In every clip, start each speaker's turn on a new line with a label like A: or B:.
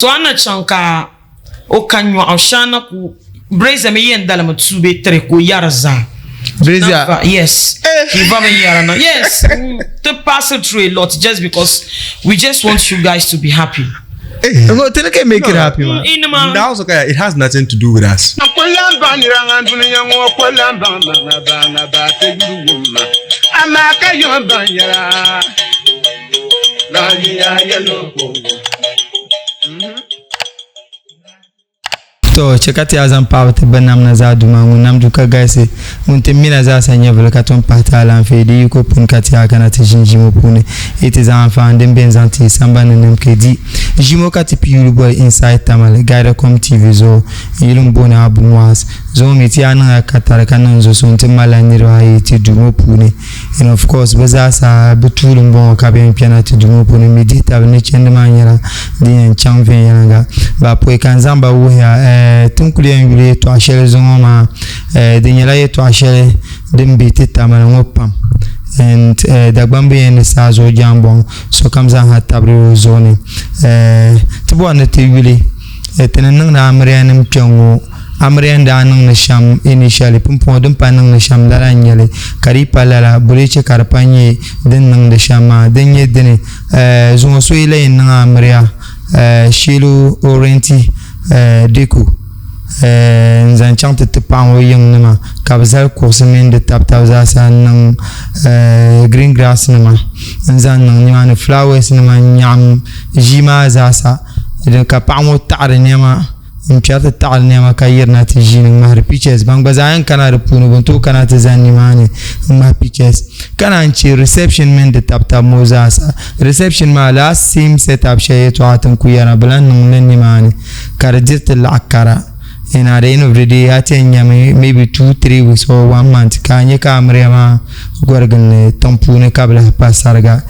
A: So ana chanka o kanyo ashana ku breza me yenda la matsube tere ko yarza.
B: Breza.
A: Yes. Yes. To pass it through a lot just because we just want you guys to be happy.
B: Make it happy, man.
C: That's okay. It has nothing to do with us.
B: To chekati azam pawte banam na za duma nam duka gaise munte mina za sanya vlka ton pata lan fedi yuko pun kati akana te jinjimo pune ite za enfant dem benzanti samba nem kedi jimo kati piulu boy inside tamal gaida com tv zo yilum bona abunwas zo miti ana katara kanan zo sonte malaniro ayi ti dumo pune and of course baza sa butulum bon kabe piana ti dumo pune medita ne chende manyara din champion yanga ba po kanzamba wo ya tunkuli yule to ashele zongoma dinyala yeto ashele dimbiti tamana ngopam and dagbambe en sazo jambon so kamza hatabri zone tibo na te yule tenan na amrianam chongo amrian da nan na sham initially pumpon dum panan na sham dara nyale kari palala buliche karpanye den nan da shama den yedene zongo so ile nan amria shilu orenti deku nzan chante te panwo yung nama kabzal kursimin de tap za sa nang green grass nama nzan nang nyane flowers nama nyam jima za sa de ka panwo tar nema mchata tar nema ka yirna te jinin mahar pitches bang bazayan kana repunu buntu kana te zani mane ma pitches kana nchi reception men de tap moza sa reception ma la same setup shay to atan kuyana blan nang ni mane karajit al akara in at the end of the day, I think maybe 2-3 weeks or 1 month. Kanye kamrema gwargan tampune kabla pasarga.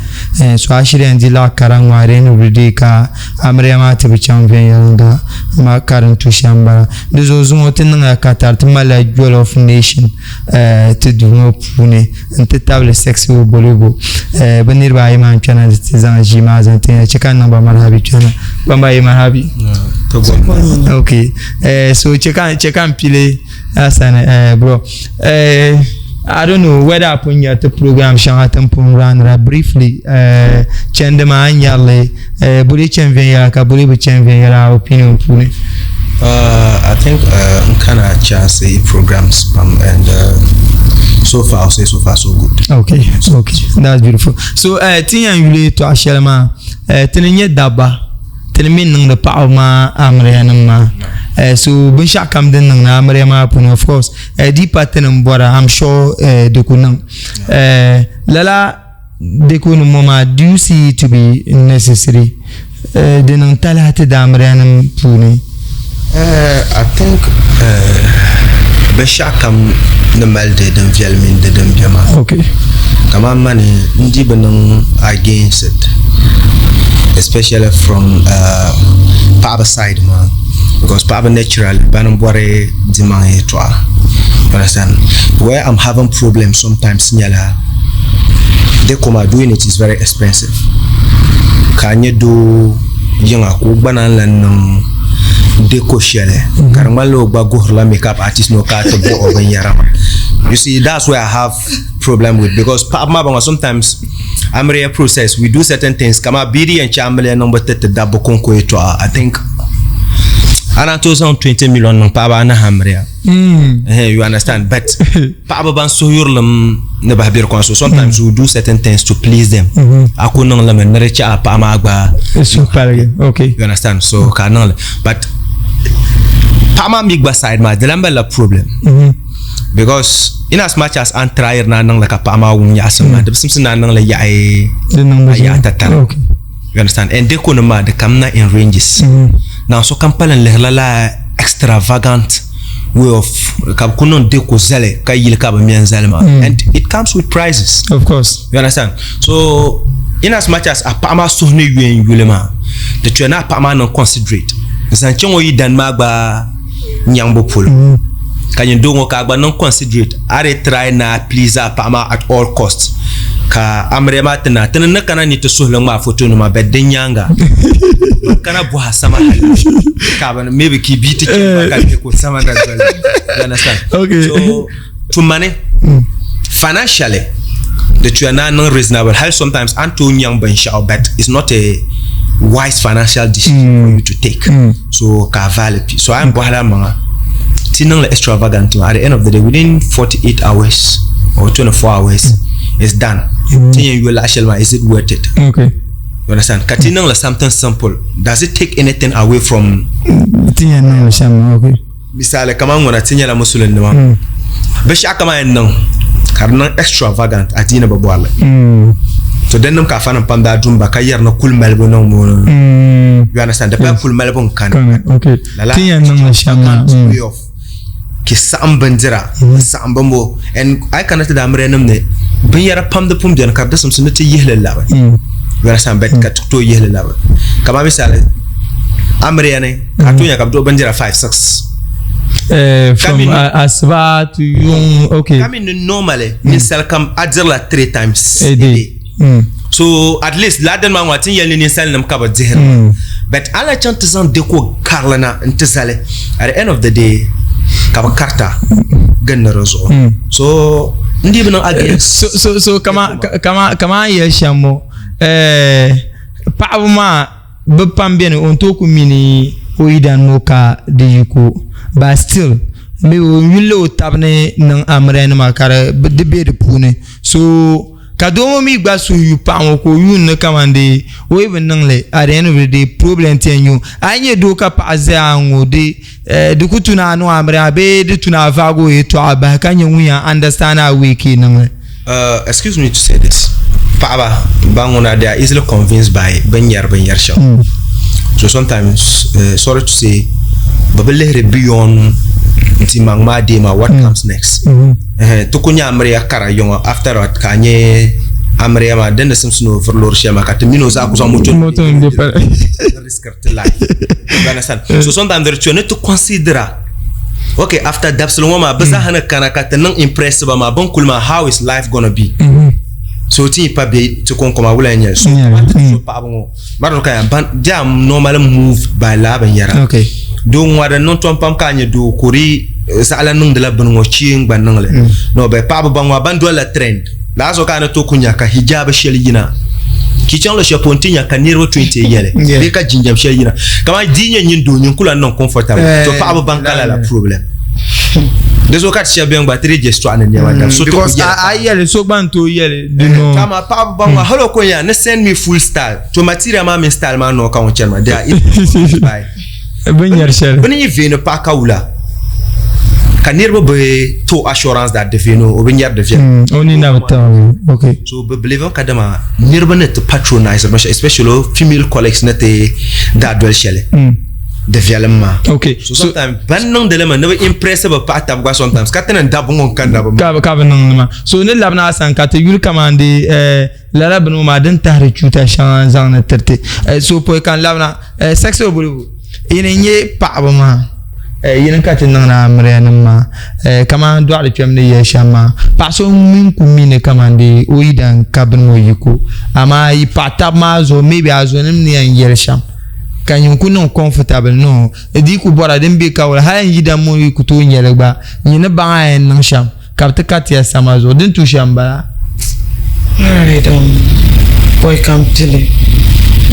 B: So actually andila karangwa at the end of the day ka amrema tibi champion yanga ma karantu shamba. Dizo zumo tinanga katar timala jewel of nation to do pune nte table sexy bolibo. Banirba iman chana zan jima zan tina cheka namba marhabi chana. Bamba iman habi. Okay. So check and pile asana bro. I don't know whether upon your program shangatan pun run briefly chendema anyale buli chenvenya ka buli chenvenya opinion pune.
C: I think kana chance programs and so far I'll say so far so good.
B: Okay, that's beautiful. So tinya yule to ashelma tenenye daba telemin nang pa ma amrianama so bin shakam den nang amriama pun of course di patenum bora I'm sure de kunang lala de kun mama do you see to be necessary de nang talate da amrianam puni.
C: I think be shakam namalde den velmin de dem jama.
B: Okay,
C: kama mani ndi benang against it, especially from Papa side, man, because Papa natural banambore dimang etwa. Understand? Where I'm having problems sometimes, nyala, they come doing it is very expensive. Can you do young banan lan deco shele? Karamalo bagohla makeup artist no car to go over yarama. You see, that's where I have problem with, because Papa sometimes I'm real process. We do certain things. Kama bidi and chamele number 30 double konko etwa. I think ana 20 million nang Papa na hamria. You understand? But Papa ban so yurlam ne bahbir konso. Sometimes we do certain things to please them. Ako nang lamen recha pa magba.
B: Okay.
C: You understand? So kanang, but Pama migba side ma delamba la problem. Because in as much as an trier na nang like a pama unya asama, the simson na nang la yai tatara.
B: Okay.
C: You understand? And they couldn't ma the kamna in ranges. Now so kampalan lehlala extravagant way of kunon de ko zele kayil kaba mian zalema, and it comes with prices.
B: Of course.
C: You understand? So in as much as a pama so ne yuen yulema, the trainer pama non considerate. Zanchongo yi dan magba nyambo polo. Can you do no considerate? Are try na please Pama at all costs. ka amre ma tana na kana ni to sohlan ma photo no ma bedden yanga kana bu hasama ka ban maybe ki biti ki ka ko sama da you understand
B: Okay.
C: so to money financially that you are not non-reasonable how sometimes Antonio young ben shall bet is not a wise financial decision for you to take so ka value so I'm bohala manga tinang la extravagant at the end of the day within 48 hours or 24 hours it's done tinang you actually is it worth it
B: Okay.
C: you understand katinang la something simple does it take anything away from
B: Tinya nang sham. Okay.
C: misale kama ngona tinya la musulun ma be shaka ma nan karna extravagant adina babwala so then ka fana panda jumba ka yarna kul melbo no mo you understand the people melbo kan
B: Okay. Tinya nang sham.
C: way of ki sam bandira sam bambo and I cannot da amre namne bin yara pam da pum den ka da sum sunati yehle lawa you understand bet ka to yehle lawa kama misale amre ne ka to nya ka do bandira 5-6
B: From Asba to Yung. Okay.
C: I mean normally misal kam adjala 3 times
B: A day.
C: so at least ladan ma watin yelni ni sal nam ka ba zehir but ala chant zan de ko karlana intisale at the end of the day ka ba karta ganna rozo so ndi bino against
B: So kama ya shamo pauma be pambien on to ku mini o idan mo ka de yuko but still me o yulo tabne nan amre na makara de be de pune so kadomo mi gba so yu pa ko yu ne kamande o even nan le at the end of the day problem ten you anye do ka pa za ngo de kutuna no amre abe de tuna vago e to aba kanye wuya understand how we ki nan
C: excuse me to say this Papa bangona they are easily convinced by benyar show so sometimes sorry to say babele beyond timang ma dema what comes next to kunya amre akara yonga after what kanye amre ma den simson overlord shema katemino za kuzo moto risk of life you understand so sometimes they need to consider okay after that so ma baza hana kana katenang impress ba ma bon kulma how is life gonna be so ti pa be to kon koma wula nya so pa bon maro ka ban jam normal move by la ban yara
B: okay
C: do ngwada non ton pam ka nya do kuri sala nung de la ban ngo chiing ban nang le no be pa ban wa ban do la trend la so ka na to kunya ka hijab sheli yina ki chan le chaponti nya ka niro 20 yele be ka jinjam sheli yina kama dinya nyin do nyin kula non comfortable to pa ban kala la problem des occasions chez bien batterie gesto anen ya madam so
B: because ayele so banto yele no
C: kama pa bangwa halo ko ya ne send me full style to material ma min style ma no ka on cherma dia bye
B: ben yershel
C: ben yi vene pa kaula kanirbo be to assurance that the veno o ben yer de vien
B: oni na bata okay
C: so be believe kadama nirbo net to patronize especially female colleagues net that dual shele development
B: okay
C: so sometimes ban non de never impressive pa tab gwa sometimes katena dabu ngon kanda ba
B: ka non ma so ne labna san ka te yul kamande la labno ma den tahri chuta shan zan na terte so po kan labna sexe obulu ine nye pa ba ma yin ka tin na amre na ma kama do ala twem ne ye shama pa so min ku mine kamande o idan kabn mo yiko ama yi pa tab ma zo maybe azo nim ne yan yer sham kan yin kunun comfortable no edi ku bora den be kawla ha yin yida mo ku to nyele gba yin ne ba en nan sham kapta katia samazo den tu shamba
A: Alright, boy come tell you.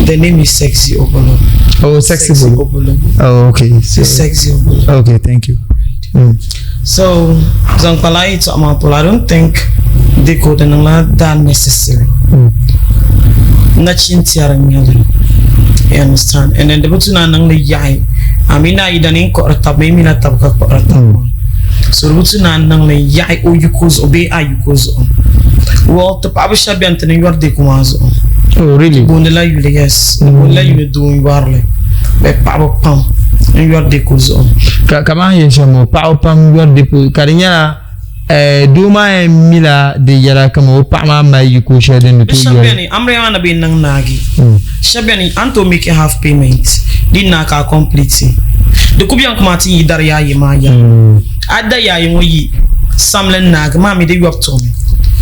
A: The name is Sexy Obolo.
B: Oh, Sexy
A: Obolo.
B: Oh, okay.
A: So, Sexy Obolo.
B: Okay, thank you.
A: So, Zankpalai to Amapol, I don't think they could not that necessary. Nachin tiaran yellow. You understand? And then the butuna nang the yai. Amina idanin ko atap, maybe not tap ko atap. So the butuna nang the yai o yukos obey ayukos. Well, the Pabisha Benton, you are the Kumazo.
B: Oh, really?
A: Bundela, yes. Bundela, you doing barley. By Papa Pam, and you are the Kuzo.
B: Kama Shamo, Papa Pam, you are the Carinia. Duma Mila de Yara Kamo, Pama, my Yukusha, then the 2 years.
A: I'm Rihanna being Nagi. Shabiani, Anto make a half payment. Did Naka completely. The Kubian Mati Daria Yamaya. Ada Yayi Samlen Nag, Mammy, they up to me.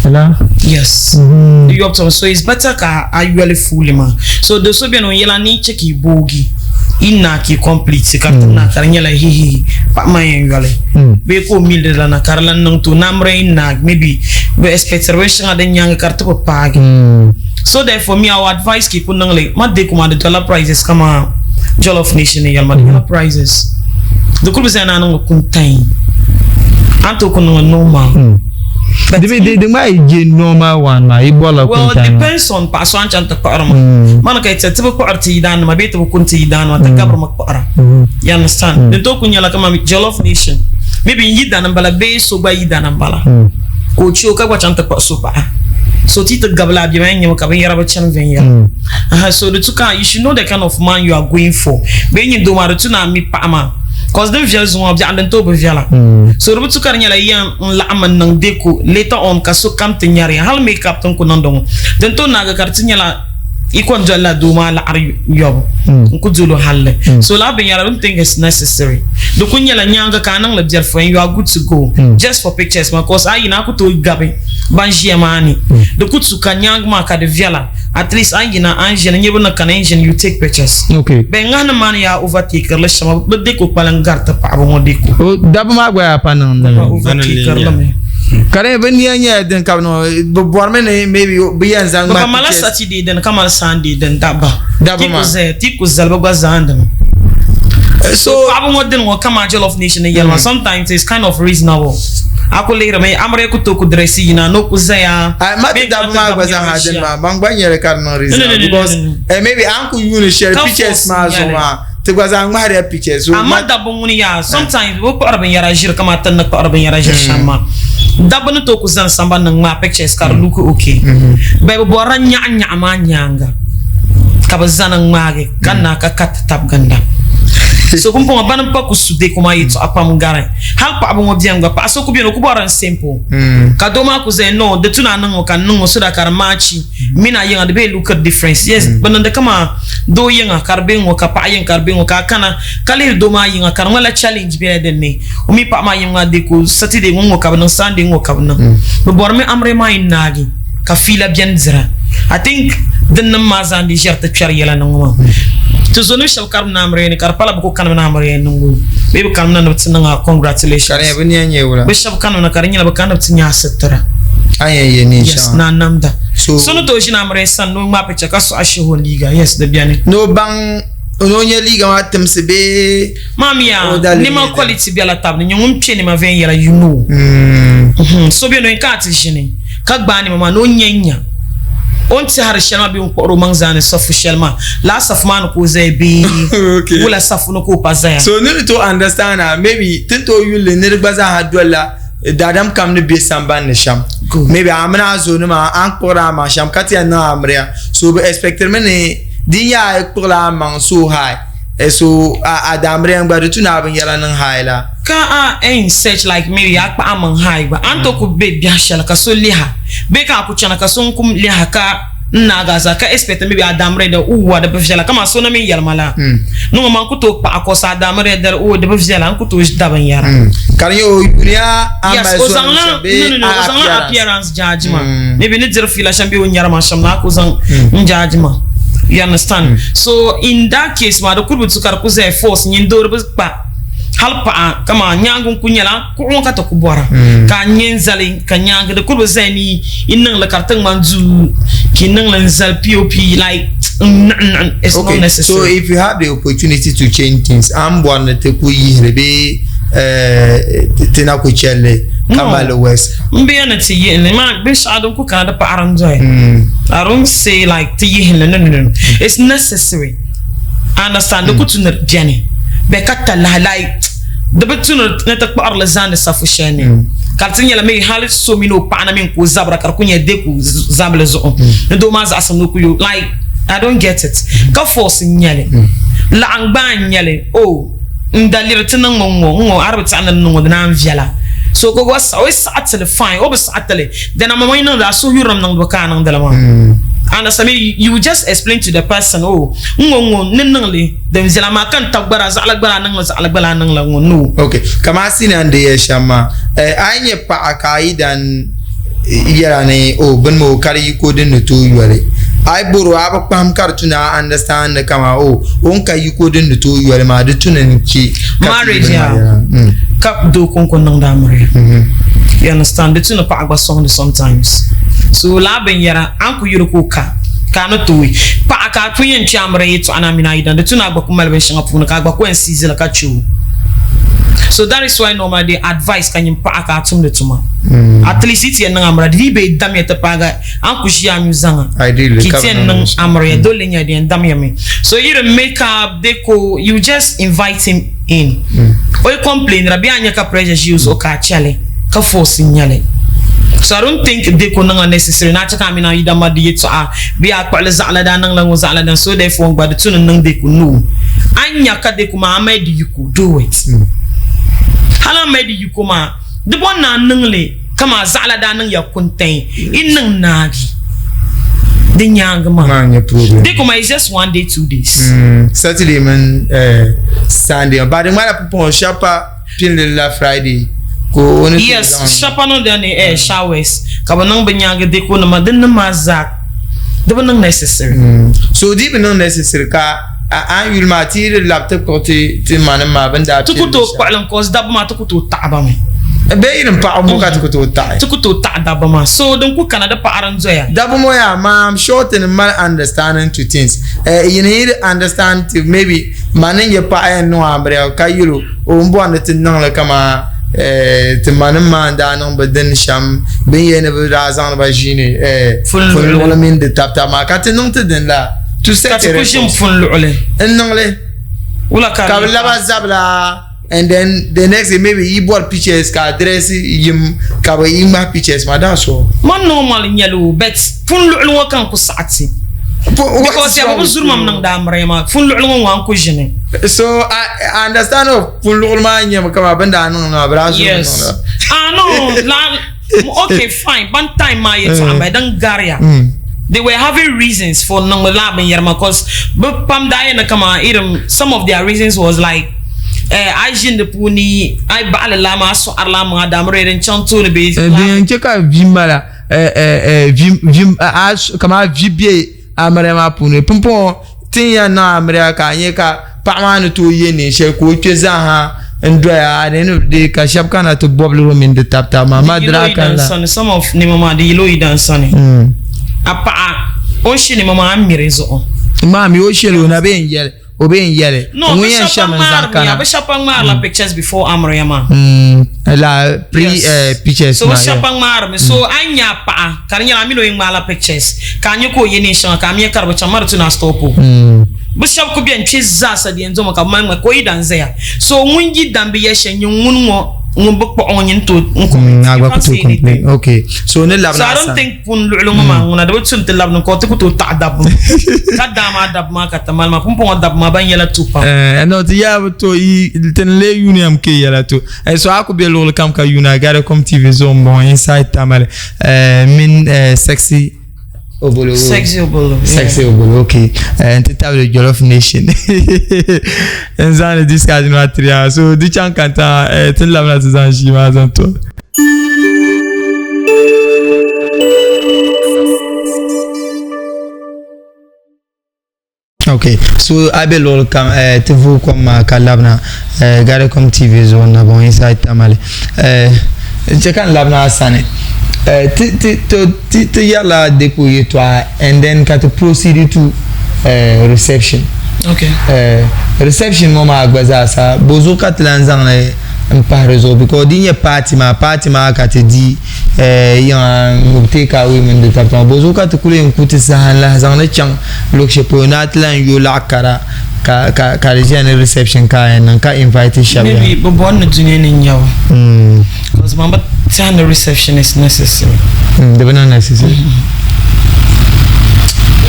B: Hello?
A: Yes. You up to so it's better ka ayuale fully ma. So the so be no yela ni check bogi. Inna ki complete ka na karanya la hihi pa ma ayuale. Be ko milde la na karlan nang to namre inna maybe be expectation ada nyang kartu pa pagi. So therefore me our advice ki kun nang le ma de kuma the dollar prices kama Jollof Nation yel ma dollar prices. The cool is na nang kun tain. Anto kun normal.
B: But the my normal one, my ebola.
A: Well, it depends on Paswan Chanta Parma. Manaka, it's a typical artidan, my bit of Kuntidan, or the government para. You understand? The Tokunya like a Jollof Nation. Maybe Yidan and Balabe, so by Yidan and Bala. Coach Chanta Pasupa. So Tita Gabla, you can hear about Chanvenia. So the Tuka, you should know the kind of man you are going for. When you do Maratuna, me Pama. Cause them vials won't be under top of Viala. So Rubutu Karnyala young Laman Nang Deku later on Kaso Camtanyari, Hal make up Tonko Nondong. Then to Naga Cartinyala equal Jala Duma La Yob, Kudzulu Halle. So Labin, I don't think it's necessary. The Kunyala Nyanga Kanang Labjar for you are good to go. Just for pictures, because I Nakuto Gabi, Banjiamani. The Kutsuka Nyang Maka de Viala. At least I na Angel and you na Canadian you take pictures. Okay. Bengana mani ya overtaker le shama but de ko palangarta pa abo modiko.
B: Oh daba magwa pa non na.
A: Overtaker lame.
B: Kare benia nya den ka no borme ne maybe biyan zang ma.
A: Kamala Saturday den kamala Sunday den daba.
B: Daba ma.
A: Tiku zalba gwa zanda. So abo modin wo kama Jollof Nation yelma sometimes it's kind of reasonable. Ako later me amre ko to ko dresi na no ko zaya
B: mati da ma gwa zang haden ma bangbanyere karno reason because maybe uncle you share pictures ma so ma te gwa zang ma re pictures so
A: amada bonguni ya sometimes wo ko arban yara jir kama tan na ko arban yara jir shama dabana to ko zan samba nang ma pictures kar luku okay be bo ran nya ma nyanga ka bazanang mage kanna ka kat tab ganda. So kumpo ngabana pa kusude kuma yito apam ngare hal pa abon obianga pa so kubino kubaran simple kadoma kuze no de tuna nango kan nango so da karmachi mina yanga de be look at difference yes bananda kama do yanga karbe ngo ka pa yanga karbe ngo ka kana kali do ma yanga karmala challenge be den ne umi pa ma yanga de ko saturday ngo ka ban sunday ngo ka ban bo borme amre ma inagi ka fila bien zira I think the namazan di jarta chariela nango to zonu shall come namre ni karpala buko kan namre nungu bebe kan na nanga congratulations
B: kare bani anye wala
A: bishop kan na karinya ba kan nya setara
B: aye ni
A: yes na namda so no to jina namre san no ma pecha kaso asho liga yes de biane
B: no bang no nya liga ma temsebe
A: mamia ni ma quality bi ala table ni ngum pie ni ma ven yala you know so bi no nkati jini ka gba ni mama no nyanya on ti har shelma bi ko romanzane safu shelma la safman ko zebi wala safu no ko pazaya
B: so need to understand maybe tinto you le ne gbaza hadola dadam kam ne be samban ne sham maybe amna zo ne ma an qora ma sham katia na amria so be expecter me ne dinya ko la man so high so adamre ngba du na ban yala nan haila
A: ka a search like maybe akpa amang high ba anto ko be bia shala ka so liha be ka ku chana ka so kum liha ka na gaza ka expect maybe adamre da uwa da bafjala kama so na min yalmala no man ku to pa ko sa adamre da uwa da bafjala an ku to da ban yara
B: kan yo dunia
A: yes o zangla no zangla appearance judgment maybe ni jira fila shambi won yara ma shamna ko zang judgment you understand so in that case ma da kurbu tukar ku zai force nyin do ba halpa kama nyangun kunyala ko on kata kubora ka nyenzali ka nyanga de kurbu zai ni innan la kartan manzu kinnan lan zal pop like it's
B: okay,
A: not necessary.
B: So if you have the opportunity to change things I'm one to ku yirebe tina ku chelle kamalo west
A: mbe na ti yin ma be shadon ku kana da pa aranjoy I don't say like ti yin no it's necessary I understand the kutu na jani be katta la like the betuna na ta par la zane safu shane kaltin yala me halit so mino pa na min ko zabra kar kunya de ku zable zo ndo ma za asam no ku you like I don't get it ka force nyale la angba nyale oh ndalir tinan ngo arbita nan ngo na viala so go was always atale fine obs atale then am mo ina da so yuram nan do kana ndala ma and as you just explain to the person oh ngo ninle dem zela ma kan tagbara za alagbara nan la no
B: okay kama sina nde shama anye pa akaidan yarani o ben mo kari ko den to yore ai boro aba pam kartuna understand kama on ka yiko den to yore ma de tunan ki
A: marriage ya kap do kon nang da mare you understand the tuna pa agba song sometimes so la ben yara anku yuru ko ka no to we pa aka tuyen chamre yitu anamina idan the tuna agba kumal ben shanga puna ka agba ko en sizela ka chu. So that is why normally they advise can you pack out some the tuma. At least it's an amra. Did be damn yet paga. Uncle she am usanga.
B: Ideally,
A: kitchen amra dolenya the damn me. So you make up deco. You just invite him in. Or you complain. Rabi anyaka pressure use oka chale. Ka force nyale. So I don't think deco nanga necessary. Na chaka mina ida madi to be a kwale zala da nang lango zala dan. So therefore, but the tuna nang deco no. Anyaka deco ma made you could do it. Hala made you kuma the one na nungle kama zala da nung ya contain in nung nagi the young man they kuma is just 1 day 2 days
B: Saturday man Sunday but the mother people shapa pin la Friday ko on
A: yes shapa no dan showers kaba nung benyanga de ko na maden na mazak the one necessary
B: so deep not necessary ka an yul material laptop ko ti manam ma banda
A: tukuto kwalan ko dab ma tukuto ta'aba me
B: be irin pa abu ka tukuto ta
A: dab ma so don ku Canada pa aran zoya
B: dab mo ya ma I'm short and mal understanding to things you need understand to maybe manin ya pa ay no ambre ka yulu o mbo an tin nan la kama te manam ma da non beden sham be yene be razan ba jini ful wala min de tap ma ka tin non te den la to set
A: a question fun lule
B: enangle
A: wala ka
B: laba zabla and then the next day maybe he bought pictures ka address yim ka ba yima pictures ma da so
A: man normal nyalo bet fun lule wa kan ku saati because ya babu zurmam nang da amrema fun lule wa ko jene
B: so I understand of fun lule ma nyama kama banda nan na brazo
A: yes no okay fine one time ma yeto amba dan garia they were having reasons for Nangolab and Yerma because Pam Diana Kama some of their reasons was like Ajin the Puni, I Balalama, so Arlama, Damre and Chantu the base.
B: And check out Vimbala, Vim Ash Kama VBA Amarema Pune, Pumpo, Tia na America, Yeka, Pamano to Yeni, Sheku Chezaha. And dry at the end of the day, Kashapkana to bubble room in the tap tap. Mama Draka,
A: some of Nimama, the Yellow Dan Sunny. Apa oshini mama amirezo
B: mami oshelo na ben yele
A: no we shapang mar la pictures before amriyama
B: la pictures
A: so shapang mar so anya pa kanya la milo ing mala pictures kanyo ko yeni shan kamye karbo chamar tu na stopo bishop ko bien chiza sa di enzo maka mama ko idanzea so mungi dambe yeshe nyungunwo
B: okay so ne labna
A: so I don't think pun lulunga ma nguna de sul te labna ko to ta dab kadama dab ma katamal ma pun dab ma ban yala tupa
B: no ti ya to ten le uniam ke yala to so ako be lol kam ka yuna gare comme TV zone bon inside tamal min sexy obolo okay and to table Jollof Nation and zan this guy no atria so di chan kanta tin lamna zan shi ma zan to okay so abel welcome to vous comme kalabna gare comme TV zone bon inside tamale je kan labna asane to yala dépouiller toi and then got to proceed to reception
A: okay
B: reception mama agbaza sa bozo katlanzan le mparezo because dinye party ma ka te di ya ngubte ka women de tapta bozo kat kule nkuti sa la zan le chang lokshe ponat lan yo la kara ka regional reception ka en ka invite shabya
A: maybe bo na dunye ni nyawo because mama tell the reception is necessary
B: the banana necessary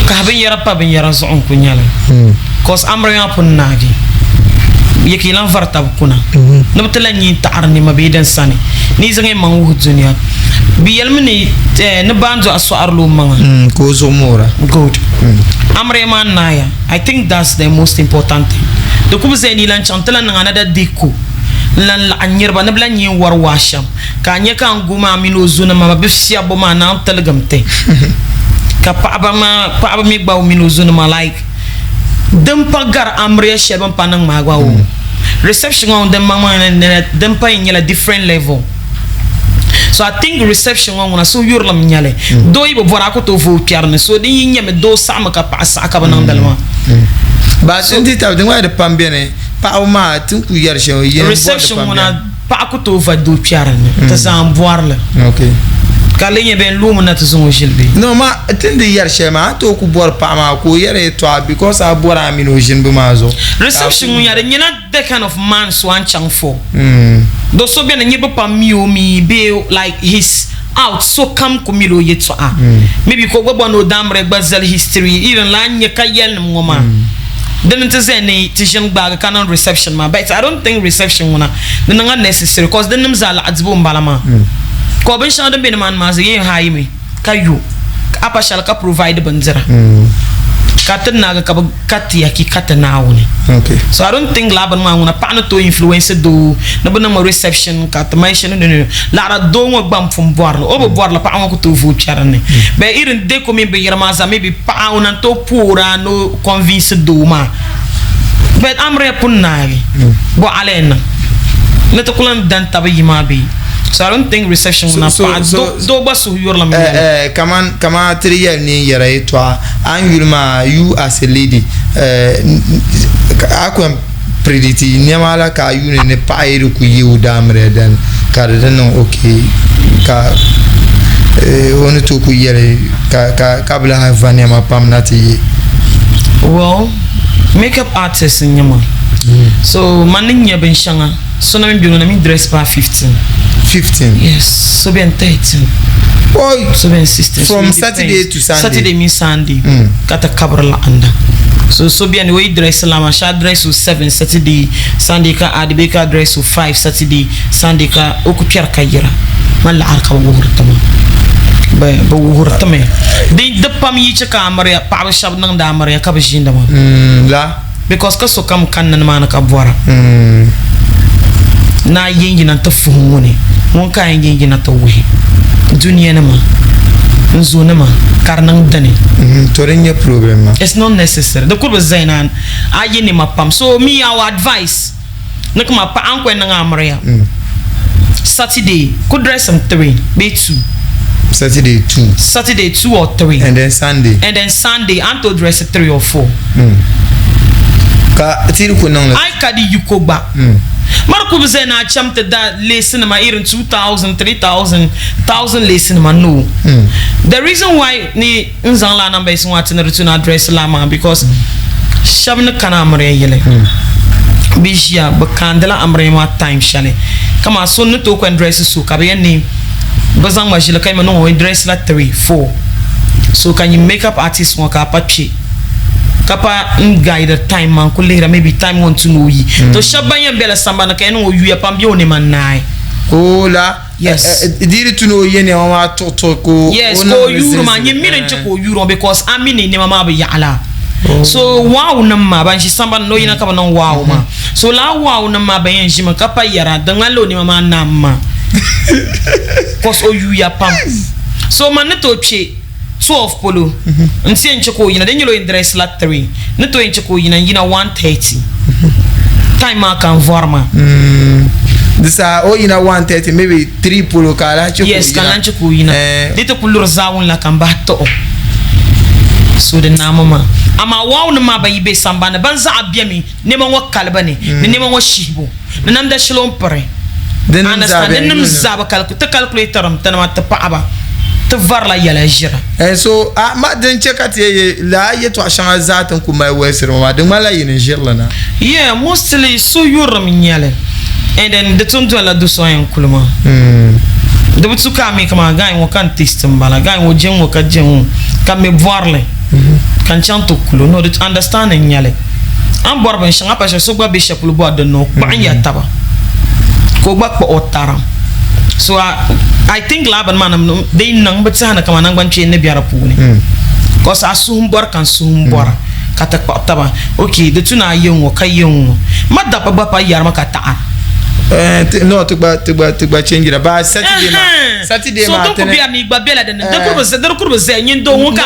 A: ka ben yara pa ben yara so on kunyala cause amra pun nagi yeki lan farta kuna nabtala ni ta'arni mabidan sani ni zange mangu dunya bi yalmini ne banzo aso arlu manga
B: ko zo mora
A: good amre man naya I think that's the most important thing the kubu zeni lan chantala na another diku lan la anyirba ne bla nyi war washam ka nya kan guma milo zuna ma bi sia bo ma na telgamte ka pa mi gbaw milo zuna ma like dem pa gar amre shebam panang ma gwa o reception on dem mama dem pa nyela different level. So I think reception on so yurlam nyale do ibo bora ko to vo piarne so di nyame do sama ka pa sa ka banan dalma
B: ba so ndi ta de ngade pambene pa o ma tun ku yar sho yen
A: reception on pa ko to va do piarne ta sam boarle
B: okay
A: kale nye ben lumu na to so jilbi
B: no ma tun di yar shema to ku bor pa ma ko yare to because a bor amino jin bu ma zo
A: reception on yare nyina that kind of man so an chang for do so bien nyi papa mi be like his out so come kumilo yetso maybe ko gbo no damre gbazal history even la nya kayel ngoma then to say ni tishan bag canon reception ma but I don't think reception wona then not necessary cause then them zala adzbo mbalama ko ben sha ben man ma zay haimi kayu apa shall ka provide banzira katan naga ka kati yaki katana woni
B: okay
A: so I don't think laban ma ngona pa no to influence do na bana ma reception katamation no la ra do ngo bam fum boarlo o bo boarlo pa ngo to fu charane be irin de ko mi be yerma za maybe pa on to pura no convince do ma but am repunagi bo alena na to kulan dan tabi ma bi. So I don't think reception will not do basu yurla
B: kama triel ni yara etwa an yurma you as a lady akwam prediti nyamala ka you ne pa iri ku yiu damre dan ka no okay ka onu to ku yere ka bla ha vania ma pamnati.
A: Well, makeup artist in nyama so manin ya ben shanga so na mi bi na mi dress pa 15 yes so be 13
B: boy
A: so be 16
B: from Saturday to Sunday.
A: Saturday means Sunday kata kabrala anda so be anyway dress la ma sha dress to 7 Saturday Sunday ka adibe ka dress to 5 Saturday Sunday ka oku pier kayira man la arka wuhurtama ba wuhurtama de pam yi ci ka amarya pa shab nang da amarya ka bishinda ma
B: la
A: because ka so kam kan nan ma na ka bora na yengi na tafu ngone mon ka yengi na tawi duniya na ma nzo na ma karnang dani
B: to renya problem ma
A: it's not necessary the kurba zainan ayini mapam so me our advice nakuma pa anko na ngamria Saturday could dress some 3 be 2 Saturday 2 or 3
B: and then Sunday
A: anto dress 3 or 4
B: ka tiru ko nang
A: ay kadi yukoba Marco Zena champ that listen ma even 2,000 3,000 1,000 listen ma no the reason why ni nzanla number is what in return address lama because shabna kana amre yele bijia bakandela amre ma time shane kama so no to ko address so ka be ni bazang ma jila kai ma no address la 3 4 so can you makeup artist mo ka pachi kapa guide time man kulira maybe time want to know yi to shabanya bela samba na kaino yu ya pambio ne manai
B: ola
A: yes
B: diri to know yene ma to ko
A: yes ko yuro ma nyemire nchiko yuro because amini ne mama be yala so wow na ma ban shi samba no yina kaba non wow ma so la wow na ma ban shi ma kapa yara dangalo ne mama na ma cause o yu ya pam so man to che 12 polo nti encheko yina den yelo dress la 3 neto encheko yina 130 time ma kan forma
B: disa o yina 130 maybe 3 polo kala cheko
A: yes kan cheko yina dito kulur zawun la kan bato so de namama ama waw na ma bayi be samba na banza abiami ne ma wakalba ne ne ma washibo ne nam da shlom pare den nam zaba calculator am tanama ta paaba te varla yala jira
B: so ma den chekati la yeto ashanga zatan kuma wesir ma den mala yin jirla na
A: yeah mostly so yuram nyale and then the tuntu la do so yan kuluma de butu ka mi kama gain wo kan test mbala gain wo jen wo ka jen ka me varle kan chanto kulo no to understand nyale am borban shanga pa so gba bishop lu bo de no ba nya taba ko gba ko otara so I think laban manam they nang but sana kama nang banche ne biara puni cause asum bor kan sum bor kata taba okay de tuna yengo kayengo madda pa ba pa yar maka ta
B: No, to change it. But Saturday,
A: so don't be a me, but Bella, the Kurba saying, you don't want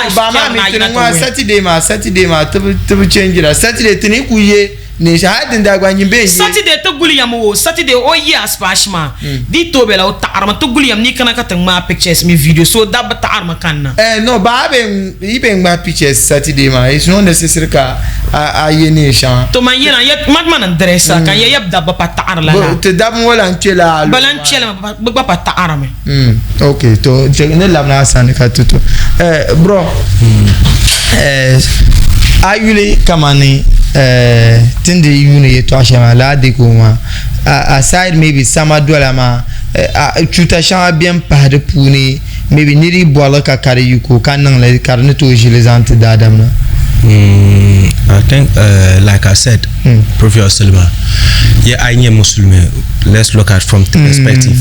B: Saturday, to change it. Saturday, Tinikuye.
A: Saturday to Guliam, Saturday, oh yes, Pashma. Dito Bella, Tarma to Guliam, Nikanaka, my pictures, me video, so that but Tarma can.
B: No, but even my pictures Saturday, it's not necessary. To
A: my yet madman and dresser, can you have the Bapatarla?
B: To Dabwell and Chilla,
A: Balanchella, Bapatarame.
B: Okay, to Jagana Sanika Tutu. Bro, I really come on. Tindi yuni to ashama la dekuma aside maybe sama dola ma chuta shama bien pa de puni maybe niri bola ka kare yuko kanang la karne to jilizante dadam na.
C: I think like I said, Prophet Silva, yeah, I am Muslim. Let's look at from the perspective.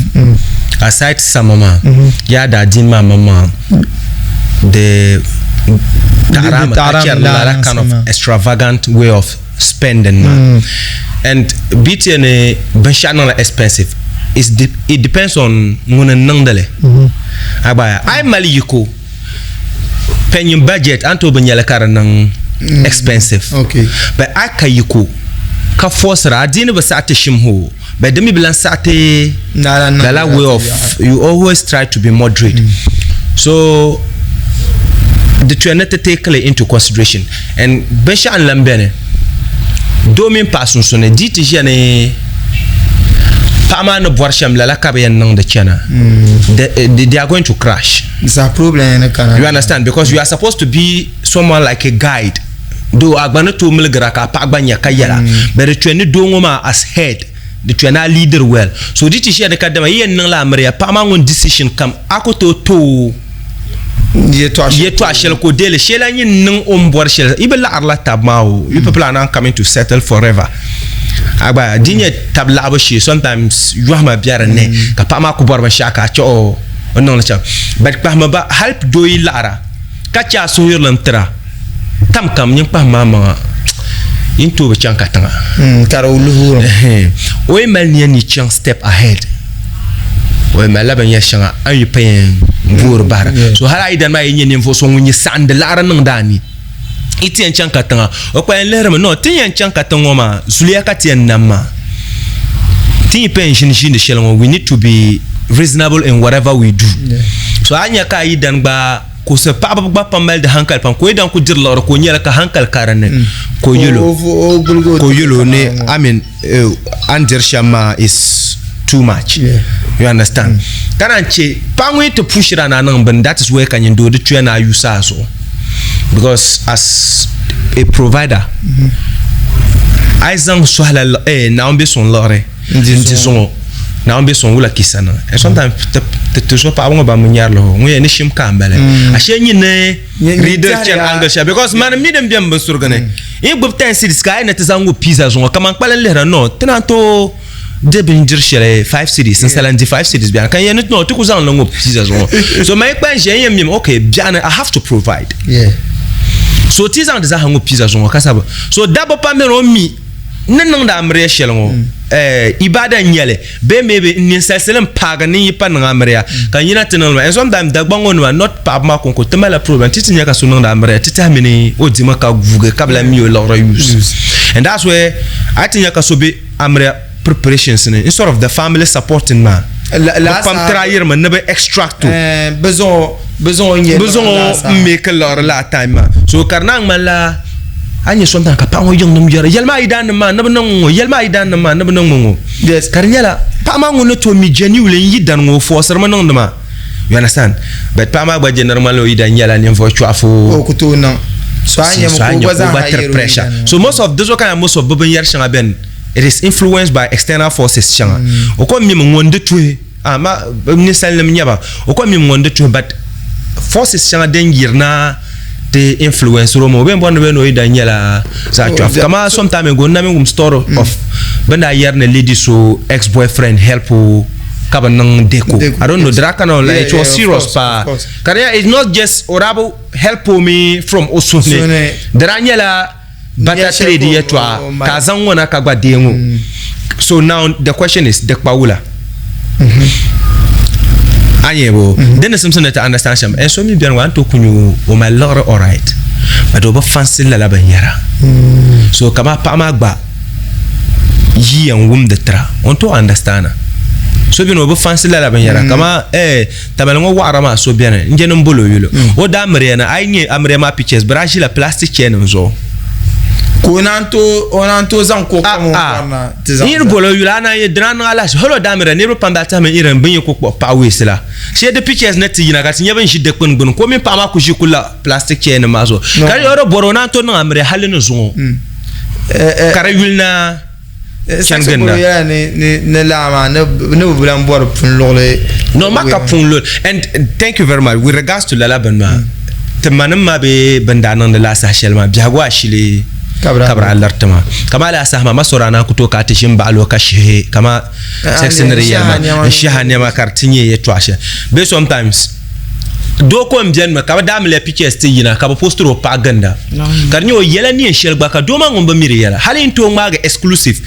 C: Aside samama, yeah, that din mama the Taram kind of extravagant way of spending, man. And BTN Benshana expensive. It depends on muna nangdale. Abaya, I mali yuko. Pen your budget anto benyala karanang expensive.
B: Okay.
C: But I kayuko. Ka force ra dine ba sate shimho. But demi bilan sate that way of you always try to be moderate. So the two are not taken into consideration. And Besha and Lambene, domin pasun sone, diti jane Pama no Borsham la Kabayan nang the China. They are going to crash.
B: It's a problem in Canada.
C: You understand? Because you are supposed to be someone like a guide. Do Agbana to Milgraka, Pagbanya Kayala, but the train Dongoma as head. The train leader well. So diti share the Kadama Nala Maria Pama on decision come Akoto to Yetwa shall ko dele shela yin nung ombor shela ibela arla tabmao you people are not coming to settle forever aba dinye tabla abashi sometimes you have my biara ne ka pama ko borba shaka cho non cha but pa ma ba help doyi lara ka cha so yirlan tra tam kam nyin pa mama yin to be chanka tanga
B: karo luhuro
C: o mal ni chang step ahead we malaban ya shanga ayu payen bur bar so hala idan ma yin yin fo so nyi sand lara nang dani iti en chanka tanga o pa en lerma no tin en chanka tanga ma zuliya ka tien namma tin pen shin de shelmo we need to be reasonable in whatever we do so anya ka idan ba ko se pa ba pamal de hankal pam ko idan ko dir lor ko nyela ka hankal karane ko yelo ne I mean andir shama is too much. You understand? Karanche pangwe to push it and but that is where can you do the train are you so because as a provider I sang swala na ombe son lore ndison na ombe son wula kisana and sometimes to so pa ba munyar lo ngoye ni shim kambele ashe nyine reader chen angle sha because man mi dem biam surgane e gbuptan cities ka na tizango pizza zo kama kpalen lera no tenanto de bindir shere 5 cities and selling 5 cities bien kan yen no to ko zan longo pizza zo so my pan je yen okay bien I have to provide so tizan de za hango pizza zo kasaba so dabo pa me ro mi nan da amre shelongo ibada nyele be mebe ni selselem paga ni pa na amre kan yina tinal and sometimes da gbango no not pa ma konko temala problem titinya ka sunan da amre titamini odima ka vuge kabla mi o loro use and that's where I think ka sobe amre preparations instead of the family supporting man la pam trahir man ne be extract besoin make lor la time so karnang man la anya sonta ka pa ngoyong num jara yelma idan man ne non yelma idan man ne non ngo yes karnyala pa ma ngono to mi jeni wule yidan ngo forcer man non ma you understand but pa ma ba general idan yala ni fo chuafo
B: ko to non so anya mo ko baza
C: pressure so most of those kind of most of bobin yar shanga ben it is influenced by external forces changa oko mi ngonde tue ama ni sallam nyaba oko mi ngonde tue but forces changa dengirna the influence romo ben bonno ben o idanyela za chwa kama sometime go na me story of banda yerne lady so ex boyfriend help kaba nang deko I don't know drakano like it was serious pa career is not just orabo help me from osune dranyela bata trade yetwa kazan wona kagba dengo So now the question is the Paula. Ayebo. Then the something that I understand some. And so me bien want to kunyu o my lord all right. But over fancy la banyara. So kama pa magba yi and wum the tra. Want to understand. So bien over fancy la banyara. Kama tabalongo wa arama so bien. Nje mbolo yulo. O da mrena ai ni amrema pictures brashi la plastic chain nzo.
B: Onanto zanko kama
C: ir bolo yulana ye dran ala holo damira ne pamba ta me iran bin ko pa wesla she the pictures net yina ka tinya ban shi de kun gun ko min pa ma ku shi kula plastic chain mazo kare yoro borona to no amre halin zo kare yulna kan ganda
B: ya ne lama ne bulan bor pun lole
C: no maka pun lole. And thank you very much with regards to lalaban ma temanam ma be bandanan de la sahel ma biago ashili kabra alertama kama la sahma masorana kutoka atishin balo kashe kama sectionary ma shahanya ma kartinye yeto ashe be sometimes do ko mbien ma kaba dam le pictures ti yina kaba postro pa ganda karnyo yela ni shel baka do ma ngomba miri yela halin to maga exclusive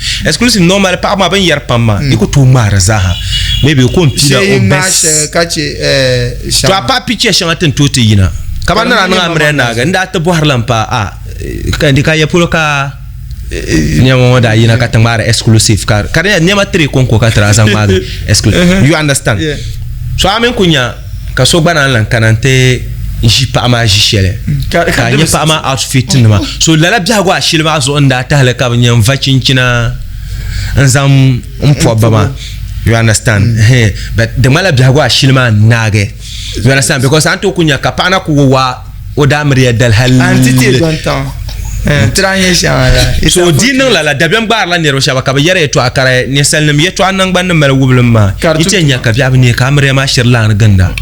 C: normal pa ma ban yar pamma iko to mara zaha maybe ko mpira o best
B: kache
C: to pa picture shangaten to ti yina kaba na amre na ga nda ta bo harlampa kandi kaya puloka nyama da yina katangara exclusive kare nyama tri konko katrazang maga exclusive. You understand? So amen kunya kaso bana lan kanante jipa ma jishele ka nyepa ma outfit nima so lala biago ashilma zo nda ta halaka nyam vachinkina nzam bama. You understand? But the mala biago ashilma nage. You understand? Because anto kunya kapana kuwa odamriya dal hal
B: antité dontan tranye shara
C: so dinan la dabem bar la nero shaba ka yare to akara ne salnam yeto anan ban mel wublum ite nya ka biab ne kamre ma shirlan ganda.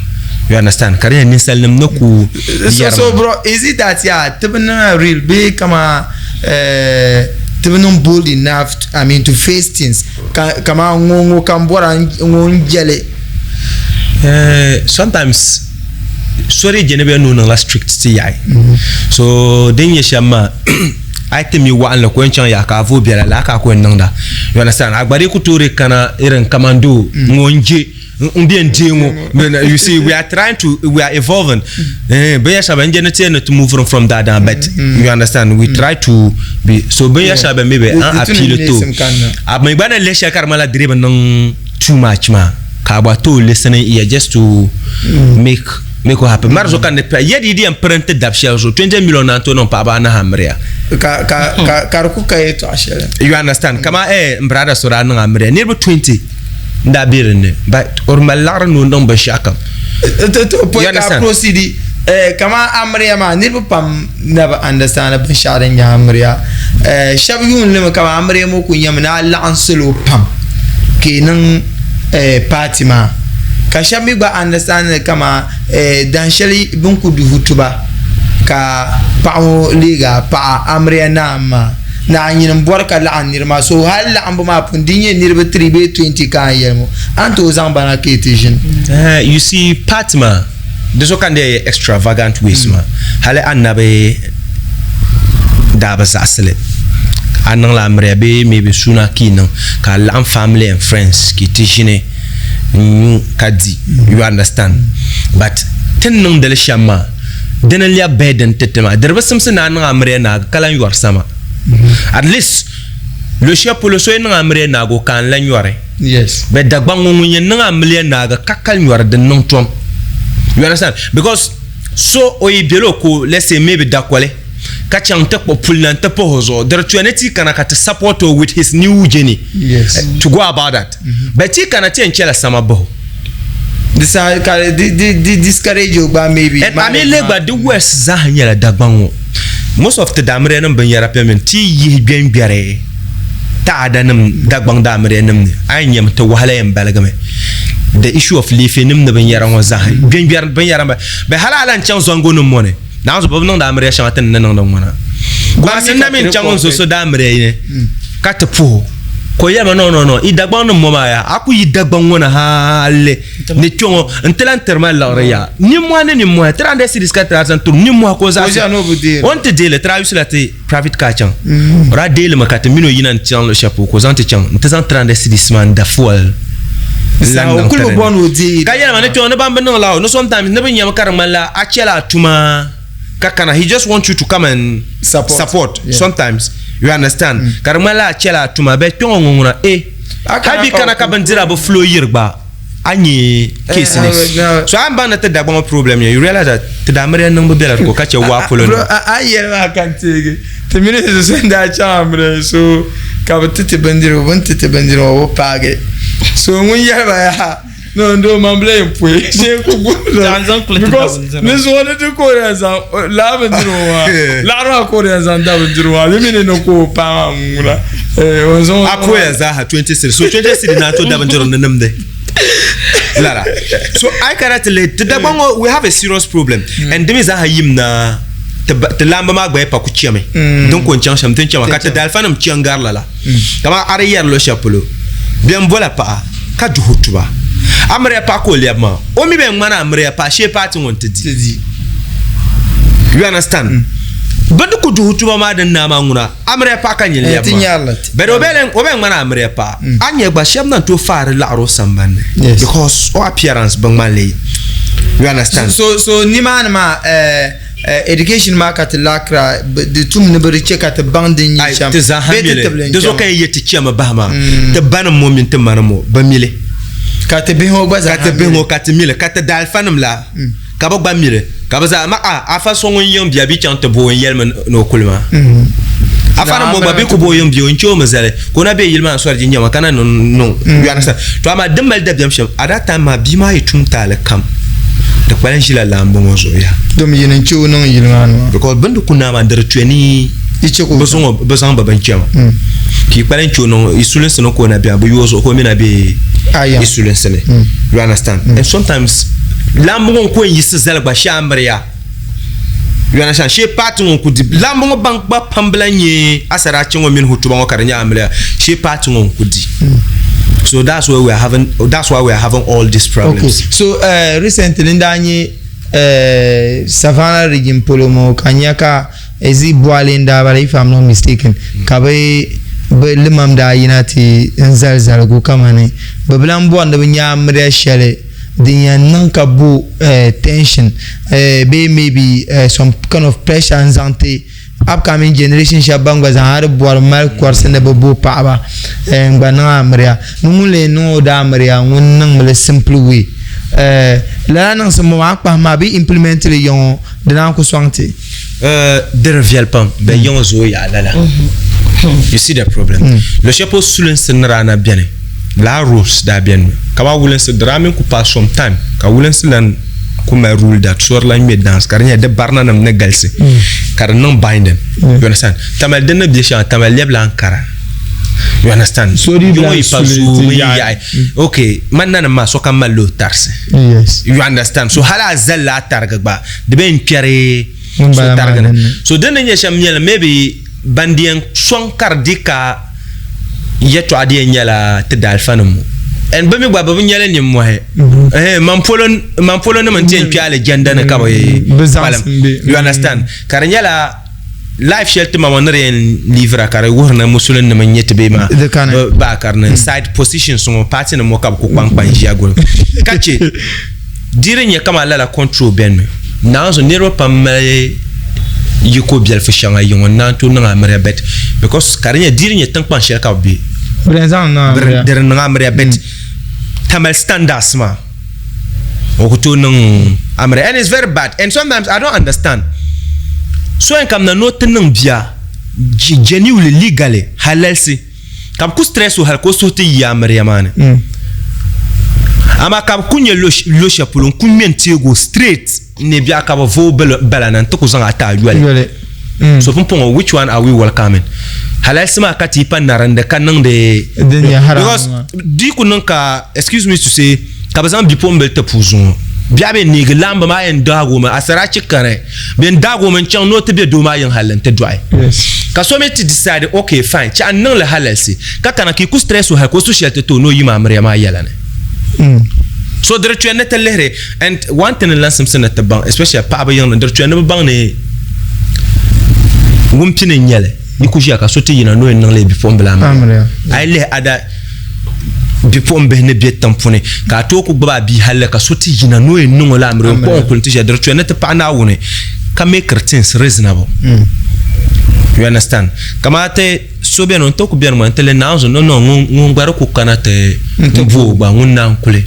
C: You understand? Kare ne salnam naku
B: so bro, is it that tibna real big kama tibna bold enough to face things kama ngongo kambora ngonjele
C: sometimes sorry jenebe no na strict ti yai so denye shama item you wa la kwenchan ya ka vo biala la ka kwen nanda. You understand? Agbari kuturi kana iren kamando ngonje mbien dingo. You see we are evolving beya shaba njenete to move from that down, but you understand we try to be so beya shaba maybe appeal to abme bana le shakar mala drive nang too much ma ka ba to listening here just to make what happen. Marzo kan yedi di emprunté d'abshel zo 20 million anto non pa ba na hamria
B: ka ku kay to ashel.
C: You understand? Kama mbrada sura na hamria nearby 20 nda birne but or malar no non ba shakam
B: to ka proceed kama amria ma nearby pam never understand ba sharan ya amria shabiyun le kama amria mo ku nyamna la anselo pam kenan Fatima kashami ba understand kama danshali bunku du hutuba ka pao liga pa amriya nama na nyin borka la anirma so hal la ambuma pundinye nirbe tribe 20 kan yelmo anto zambana ketijin.
C: You see Fatima this kind of extravagant ways ma hale annabe daba zasle anang la amriya be maybe suna kinan ka lam family and friends kitijine kadi. You understand? But tenung del shama denalia beden tetema derba samsa na amre na kala yor sama at least le chapeau le soy na amre na go kan la yore.
B: Yes,
C: but dagbang ngunye na amre na ga kakal yor den non tom. You understand? Because so oy bielo ko let's say maybe dakwale kachang tepo pulnan tepo hozo there tuaneti kana kat support with his new journey.
B: Yes,
C: to go about that. But he kana tenchela sama bo
B: this discourage you ba maybe
C: and I mean like the west zahanya dagbango most of the damre nam ban yara payment ti yi bien biare ta adanam dagbang damre nam anyam to wahala yam balagame the issue of living nam ban yara ngo zah bien biar ban yara ba halalan chan zongo no mone na zo bobno damre shamatan nan nan mona ba sin namin chan so damre ne kat po ko ya no I dagba no moma ya aku yi dagba ngona halle ne chongo ntelan termal la ya ni mo 30 sidis 400 tour ni mo ko za on te dele travis la te private car chang ra dele makate mino yinan chang le chapeau ko zante chang ntezan 30 sidis man da fuel
B: sa okul bon odi
C: kaya man to no bamba no law no sometimes ne binya makarmala achela tuma kakana he just want you to come and support. Yeah. Sometimes you understand karmala achela tuma be tongo habi kana kabandira bo flow yirba anyi cases so am ban ta dagba problem you realize that the damre no be ko kache wa polo
B: ayela kan tege te mine se senda chambre so kabati bandiro wonte te bandiro wo page so mun yaba ya no ndo mamble mpwe je ko because this one to Korea za la bandiro wa la ro Korea za nda bandiro wa mine no ko pa mura onzo
C: akoya za ha 26 so 26 na to da bandiro namde Lara. So I cannot let the we have a serious problem and there is a hayim na the lamba magba pa ku chiame donc on change something chama ka te dalfanam chiangar la kama arrière lo chapelo bien voilà pa ka du hutuba amre pa ko liama o mi ben mana amre pa she party on te di you understand bandu ko du hutuba ma dan na manguna amre pa kan yel liama bedo belen o ben mana amre pa anye gba shem nan to fare la ro sambane because o appearance bang male you understand
B: so ni man ma education market lakra de tum ne bari cheka te bandin yi cham
C: de zo kay yeti chama bahma te banam momin te manamo ba mile
B: ka te biho baza
C: ka te biho ka te mile ka te dal fanam la ka ba mile ka ba za ma a fa so ngon yom bia bi chante bo yelma no kulma afana mo ba be ko bo yom bi on choma zale ko na be yelma so arji nyama kana no you understand to ama demal de biam shem at that time ma bi ma yitum tale kam de kwalen jila lambo mo zo ya
B: dum yenen ci wonon yilman
C: because bandu kuna ma der tueni
B: ice ko
C: beson ba ban chama ki kwalen ci wonon isulen seno ko na bia bo yozo ko mi na be isulen sene you understand and sometimes lambo ko yis zale ba chambre ya you understand she part ngon ku di lambo bank ba pamblanye asara chingo min hutu bango karanya amle she part ngon ku di so that's why we are having all these problems.
B: Okay. So recently ndanye savana region polomo kanyaka ezi boalinda bala if I'm not mistaken kabe limam da yinati nzalzal go kamane bablambo anda nya mre shele dinya nanka bu tension be maybe some kind of pressure anxiety upcoming generation shabangwa za har bor mal kwarsene bo paaba ngana amria ngule no da amria ngun mele simple way la nan se mo akpa ma bi implement le yon de nan ko swangte
C: de reviel pam be yon zo ya la you see the problem le chapeau sulen senrana bien la rose da bien kama wulen se drame ku pass some time ka wulen se lan kuma rule that sur la me dance karnya de barna nam ne galse kar non binden you understand tamal de ne bicha tamal lebla ankara you understand
B: so di
C: okay man nan ma so kamal lo tarse
B: yes
C: you understand so hala zalla targa ba de ben pierre so targa so de ne nyesham nyela maybe bandien son kardika yeto adie nyela te dalfanum en bami gba babu nyale ni mo man polo no man tien piale genda na kabo you understand kar nyala life shelter ma wonre en livra kar worna musulen na man nyete be ma ba kar na side position so party na mo kab ko kpankpan jiagol kache dire nya kama la control ben na so nero pam yiko biel fo shanga yon na to na amre bet because kar nya dire nya tankpan shel kab be
B: Brezan na
C: der na amre bet tamal standards ma okuto nung amre and it's very bad and sometimes I don't understand so en kam na note nung bia genuinely legally halalsi kam ku stress o hal ko sote ya amre yamane ama kam kunye lo chapulon kunyen tiego straight ne bia ka vo balanan to ko zanga ata yuale so pumpon which one are we welcoming halalsi ma kati pan narande kanang de because di kunun ka excuse me to say ka bazan bipom belte puzun biabe nigi lamba ma en dago ma asara chikare ben dago men chan no te be do ma yin halante dwai
B: yes
D: ka so me ti decide okay fine cha nan la halalsi ka kana ki ku stress ha ko social to no yima amre ma yala ne so der tu net lehre and one thing in lansam sana taban especially pa ba yang der tu ne bang ne wumpine nyele ni ku jaka so ti yina no nan le before blama ay le ada before mbe ne bi tampone ka to ku baba bi halle ka so ti yina no en la amre ko ko ti der tu net pa na woni ka make things reasonable you understand kamate so bien on to ku bien mo tele na zo no ngwaro ku kanate mvu ba ngunna nkule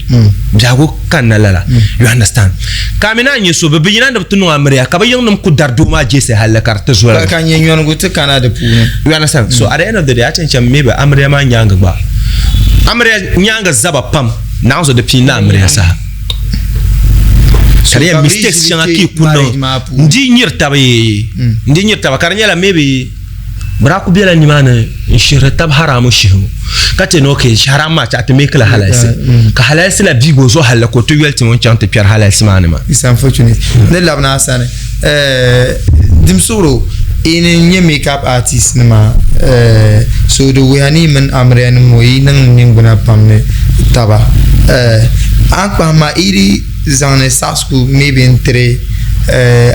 D: jago kanala you understand kamina nyi so be yina da tunu amre ka ba yung num ku dardu ma jese halle carte zo
B: ka nyi nyon go te kanada pune
D: you understand so at the end of the day attention maybe amre ma nyanga ba amre nyanga zaba pam na zo de pina amre sa kariya mistakes changa ki kuno ndi nyirta ba karanyala maybe braku biela ni mana shiratab haramu shihu kate no ke harama cha te mekla halalsi ka halalsi la bigo zo halal ko to welti mon chante pierre halalsi mana ma
B: is unfortunate ne labna asane dimsuro in nye makeup artist ma so do we ani men amre an moyi nan ninguna pamne taba akpa ma iri zane sasku maybe entre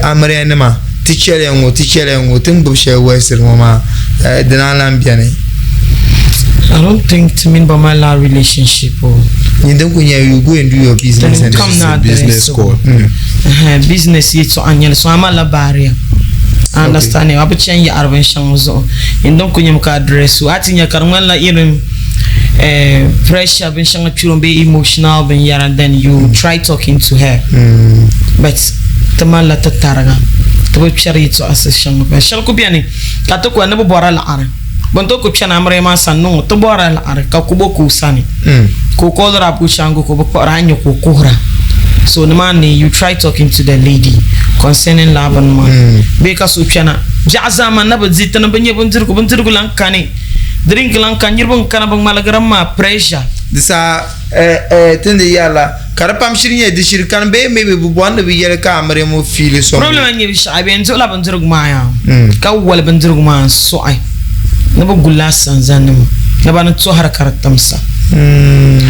B: amre an ma teacher yango tumbo she wesir mama dinalam biane
A: I don't think to mean by my love relationship or
B: you don't you go and do your business and
A: come now
C: business call
A: business yet so anyel so amala barrier understand you abuchen ya arben shanzo indon kunyem ka address ati nya karmala irin pressure ben shanga churumbe emotional ben yara then you try talking to her but tamala tataraga to chari to assession ben shal ko biani ka to ko na bora la ara bon to ko chana amre ma sanu to bora la ara ka kubo ku sani ko ko dra pu shango ko ko ranyo ko kohra so the man you try talking to the lady concerning love and man because so chana jaza man na bazita na banye buntir ko lan kani drink lan kan yirbon kana bang malagaram ma pressure
B: disa tende yala karapam shirinya de shirkan be maybe bu bonda bi yele ka amre mo feel so
A: problem ngi bi shabi en so la buntir ko ma ya ka wala buntir ko ma so ay na ba gulasan zanim na ba na to har karatamsa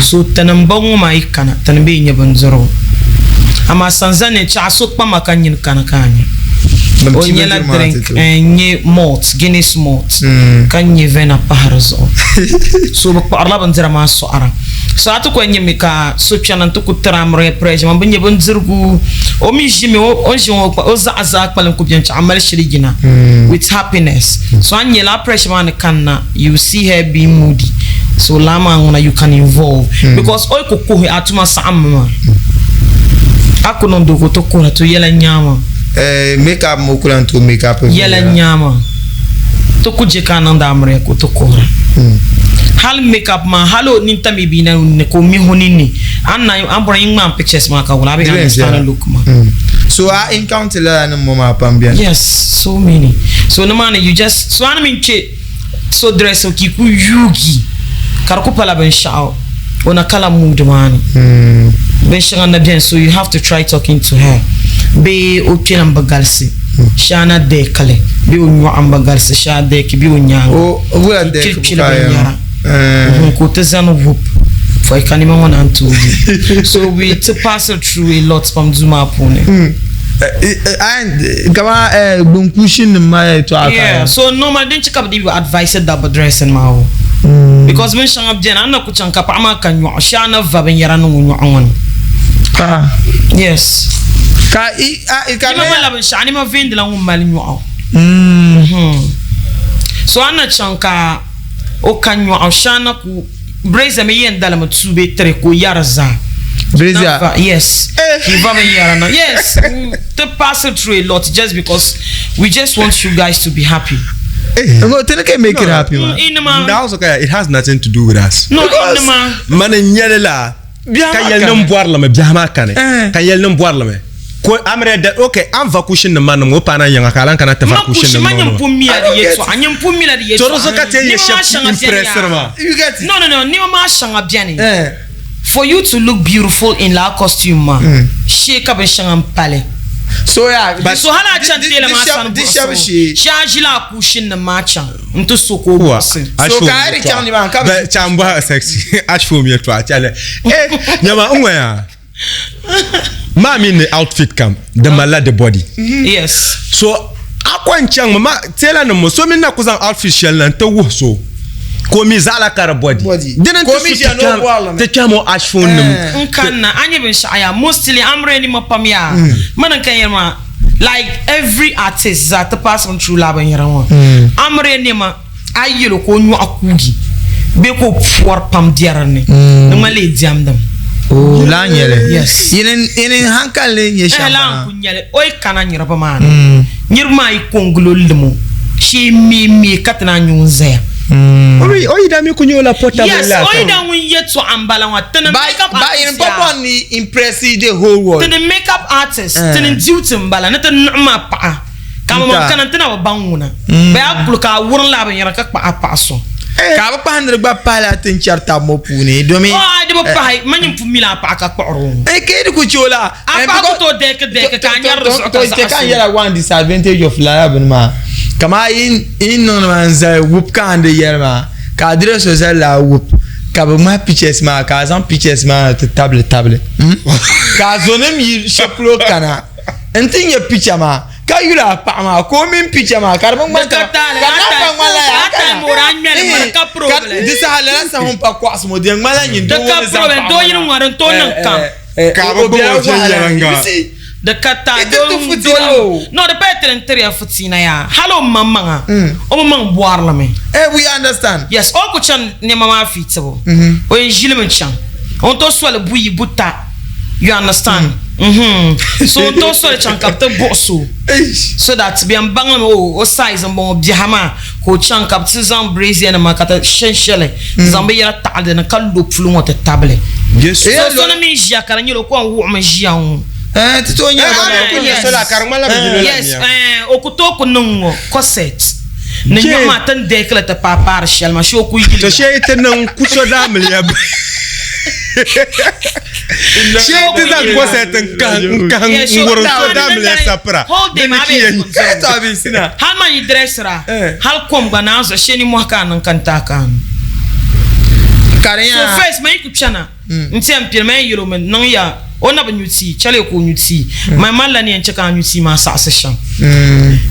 A: so tanan bangu mai kana tan be nya bunzuro ama sanzane cha so pa makanyin kana kanya onyela drink nye malt Guinness malt kanye vena paharzo so ba parla banzira ma so ara so atu ko nye mika so piana to kutramre pressure man bunye bunzirgu o mi jimi o jimo o za za kwalen ko bien cha amal shirigina with happiness so anyela pressure man kanna you see her be moody so lama ngona you can involve because oy ko ko atuma samma akuno ndogo to ko to yela nyama
B: makeup mo kulanto makeup
A: yela nyama to kuje kananda amre ko to ko hal makeup ma halo ninta mi bina ne ko mi honini anna ambora ingma pictures ma ka wala be understand look ma
B: so I encounter la no mama pambia
A: yes so many so no man you just so an min che so dress o ki ku yugi kar ko pala ben shao ona kala mood man ben shanga bien so you have to try talking to her be o tinan bagalsi shana de kale bi o nyu ambagalsi sha de ki bi o nyanga
B: o wala de
A: ko tezano whoop for kanima wana antu so we to pass through a lot from Zuma Pune
B: and kama bunkushin ma to aka
A: yeah so normal den check up the advice double dressing ma because when shanga bien anna ku chanka pa ma kanyo shana va ben yara no nyu angon yes
B: ka
A: ka ma la shani ma vend la ngum mal nyu so anna chanka o kanyo shana ku braise me yenda la matsube tre ko yarza
B: Breza
A: yes you va ben yara no yes to pass it through a lot just because we just want you guys to be happy
B: go tell can make it happy man
C: now okay it has nothing to do with us
A: no
C: man nyele la kan yel nem boire la me biama kane kan yel nem boire la me ko amre de okay am vacation na man mo pana yanga kala kana ta vacation na
A: man nyam pummi la de yeso anyam pummi la de yeso
C: so ka te ye chef impressement
B: you get it
A: no ni ma shanga biani for you to look beautiful in la costume ma shake up shanga pale
B: So yeah,
A: but so hala chante le masan
B: this
A: charge la kushin na macha nto soko bosse
B: so ka ri chang ni ban ka
D: ba chamba sexy ashfo mi to achale nyama unwa ya mami ne outfit kam the malade body
A: yes
D: so akwan chang mama tela no mo so mi na kuzan outfit shell na to wo so ko mi zala kara body didn't
B: ko mi ja no wala
D: te chamo ashfo num
A: nkanna anye bin shaya mostly amre ni mapamya manan kanyama like every artist that pass on through lab nyarawo amre ni ma ayelo ko nyu akugi be ko for pam diarane no male diamdam
B: oh la nyele
A: yes
B: yenen hankale ye shamba
A: la kunyele oy kana nyira pa man nyirma yi konglo limo she mi katna nyunze
D: oyi da mi kunyo la portable
A: yes
D: la
A: oyi da won yeto ambala wa tana makeup
B: artist ba in papa ni impress the whole world
A: tana makeup artist tana duty mbala na tana ma pa kama man kana tana banguna ba akulu ka wurin la ban yara ka pa so
B: ka ba pandre ba pala tin charta mo puni domi
A: de ba pa manim fu mila pa ka poro
B: ke ku chola
A: apa ko to de ka nyar so
B: to te kan yara one disadvantage of la ma kama in non manza whoop kan de yerma ka adresse social la whoop ka ba ma pictures ma ka zan pictures ma te table ka zonem yi sheplo kana entin ya picture ma ka yura pa ma ko min picture ma ka ban ka na mala ya ka
A: moran mele ka problem
B: disa hala sa hon pa kwa smo de mala nyin do
A: ka problem do yin waran to nan
D: ka ba bo yaranga
A: the kata no the better than three futina ya hello mama o mama boarla me
B: we understand
A: yes o ko chan ne mama fitabo o enjilme chan on to so le buyi buta you understand so to so le chan kapte bosso so that be am banga o size am bi hama ko chan kapte zam brazier na makata shenshele zambe ya ta'ade na kallo fulu mota table
D: yes
A: so na mi jia kana nyilo ko wo ma jia on
B: tito nya
A: yes
D: so la karmala
A: yes okuto ko nungo corset ne nyama tan dekla ta papa shel ma sho ku yili
D: to she te nan kuso da miliya she te zan corset kan ngoro so da miliya sapra
A: hold them abe
B: to abi sina
A: hal man dressera hal kom bana so she ni mo kan ta kan
B: kariya
A: so face mai ku chana ntem pir mai yiro men nan ya ona banyuti chale ko nyuti my malla ni encheka nyuti ma sa session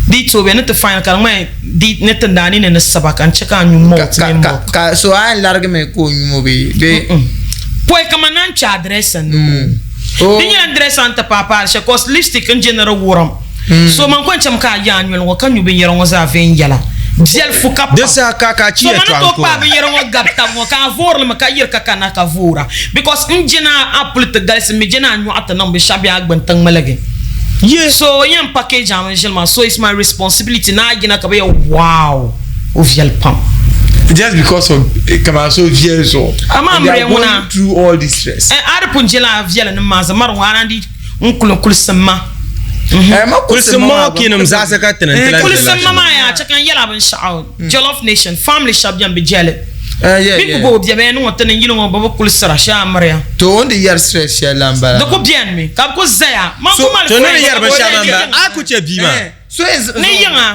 A: di to be net final kan mai di net ndani ne sabaka encheka nyumo
B: ka so a large me ko nyumo be
A: poi kama nan cha address no di ni address anta papa she cause lipstick in general woram so man ko encham ka ya nyul ko kan nyube yero za ven yala gel fuka
D: de sa kaka chi
A: so man to pa be yero gapta mo ka vorle ma ka yir ka kana ka vora because injina apple te gal mi jina nyu ata nam be shabi agban tang malage yes so yam package am jelma so it's my responsibility na gina ka be wow of yel pam
B: just because of kama so viel so
A: ama amre nguna
B: through all this stress
A: are punjela viel na maza mar wana di unkul sama
B: ma
D: kulsuma kinum zasa ka tanan
A: kulsuma ma ya chakan yala ban sha'aw jollof nation family shop jam be jele bi ko bi be no tan yilo ngo baba kulsara sha maria
B: to on the year stress ya lamba
A: da ko bien mi ka ko zaya ma ko mal
D: to ne yar ban sha lamba a ku ce bi ma
B: so
A: ne yanga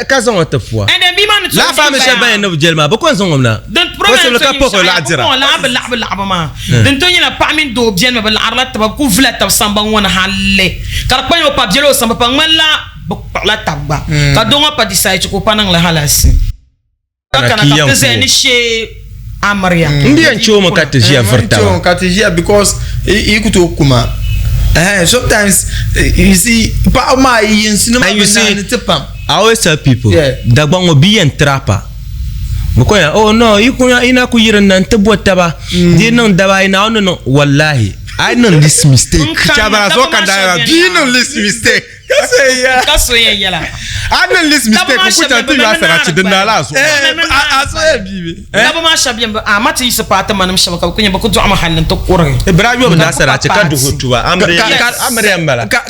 D: ka zon wata fuwa
A: and then bi man
D: la femme sha ban no jelma ba ko zon ngomna
A: den problème ka po la dira la ma den to nyina pa min do bien ma la arla tab ku vla tab samba wona halle kar pa yo pa jelo samba pa ngala la tabba ka donga pa disai ko panang la halasi kana ka tezeni she amaria
D: ndian choma katejia verta
B: choma katejia because ikuto kuma sometimes you see pa ma yin sinema
D: and you see
B: I
D: always tell people dagbango bi en trapa mko ya oh no ikunya ina ku yiran nan tabota ba dinan daba ina no wallahi I know this mistake chabara so kan da bi no this mistake
A: kaso ya yala
D: I know this mistake ku ta tu ya sara ci dinna la so
B: aso ya bibi
A: daba ma shabiyam a mata yi safata manam shabaka kunya ba ku du'a mahallin to kore
D: ibrahim ba da sara ci kan du hutuwa amre mbala
B: ka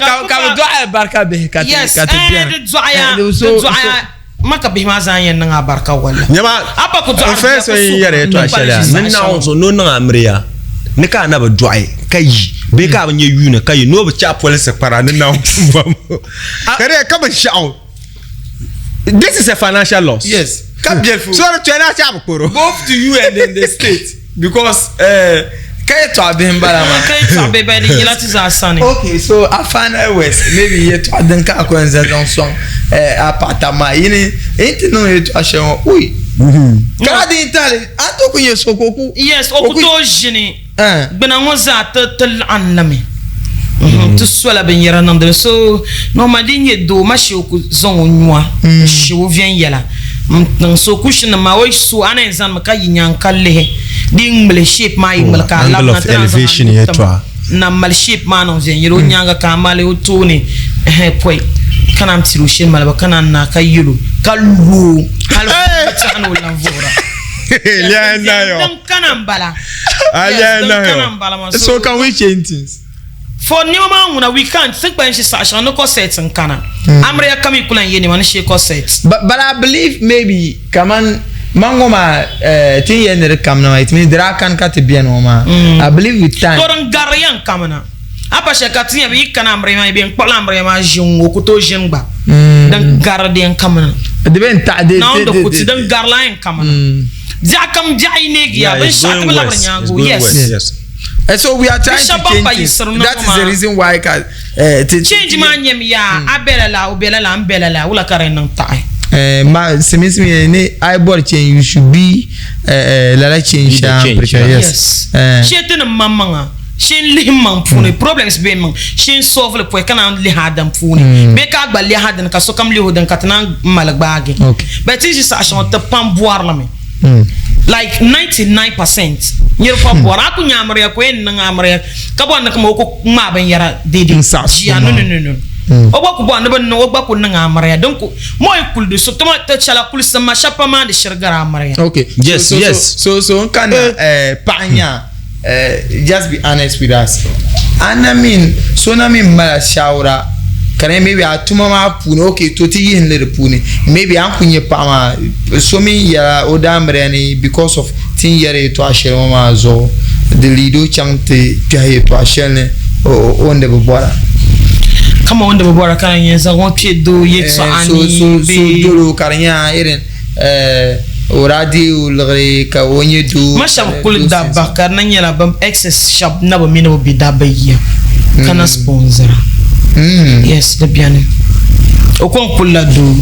B: du'a barka be ka
A: tiyan du'a maka bi ma zan yan nga barka walla
D: nyama
A: apa ku du'a
D: feso yare to ashala nan na on so non amriya ne ka na ba dwai kai be ka ba nye yuna kai no ba cha police para ne na kare ka ba shao. This is a financial loss.
B: Yes. So
C: both to you and in the state because
B: okay, so I find out west maybe you to den ka ko enza don song apatama yini enti no you to ashe ui ka di intale ato ko yeso koku
A: yes okuto jini bena ngoza tel anlami to swala ben yara nandre so no madinye do ma shi oku zon onwa shi wo vien yela so cushion ma wo su ana enzan maka yinyan kalle ding mele shape ma yimel ka la na
D: elevation yetwa
A: na mal shape ma no zen yero nyanga ka male utuni poi kana mtiru shin malaba kana na kayulu kallu halu tano lamvora
D: ya nayo
A: dan kana mbala
B: so can we change things
A: for new man we can't think by she sasha no corset and kana amre kami kulan yeni man she corset
B: but I believe maybe kaman mangoma tin yenere kamna it means dra kan kat bien oma I believe with time
A: koran garian kamana apa she katin bi kana amre ma bien pola amre ma jingo kuto jingba dan garden kamana
B: de ben ta de
A: now the kuti dan garlain kamana jakam jainegi ya ben shakam la nyango yes.
B: And so we are trying to change that is the reason why
A: change man yem ya abela la ula karen nang tai
B: ma semismi ne I bought change you should be la change
A: yes shete na mamanga shin limman puni problems be man shin solve le point kana li hadam puni be ka gba li hadan ka so kam li hodan katana malagbagi but this is action to pam boar la me like 99% nyir fa bora ku nyamre ko en ngamre ka bon nak moko ma ben yara dede ya no o ba ku bon ben no ba ku ngamre donc moy kul de so tama ta chala kul sama chapa ma de shirgara amre
B: okay so kana panya just be honest with us and I mean so na min mala shawra kare maybe atuma ma puni okay to ti yin le puni maybe an kunye pa ma so mi ya odamre ni because of tin yare to ashere ma zo the lido chante pia to ashere onde bobora
A: kama onde bobora kan yenza won pie do yetso ani
B: be so dolo karnya iren radio lgre ka wonye do
A: mashab kul da bakar na nyela bam excess shop na ba mino bi da bayiya kana sponsor yes de bien o kon kula do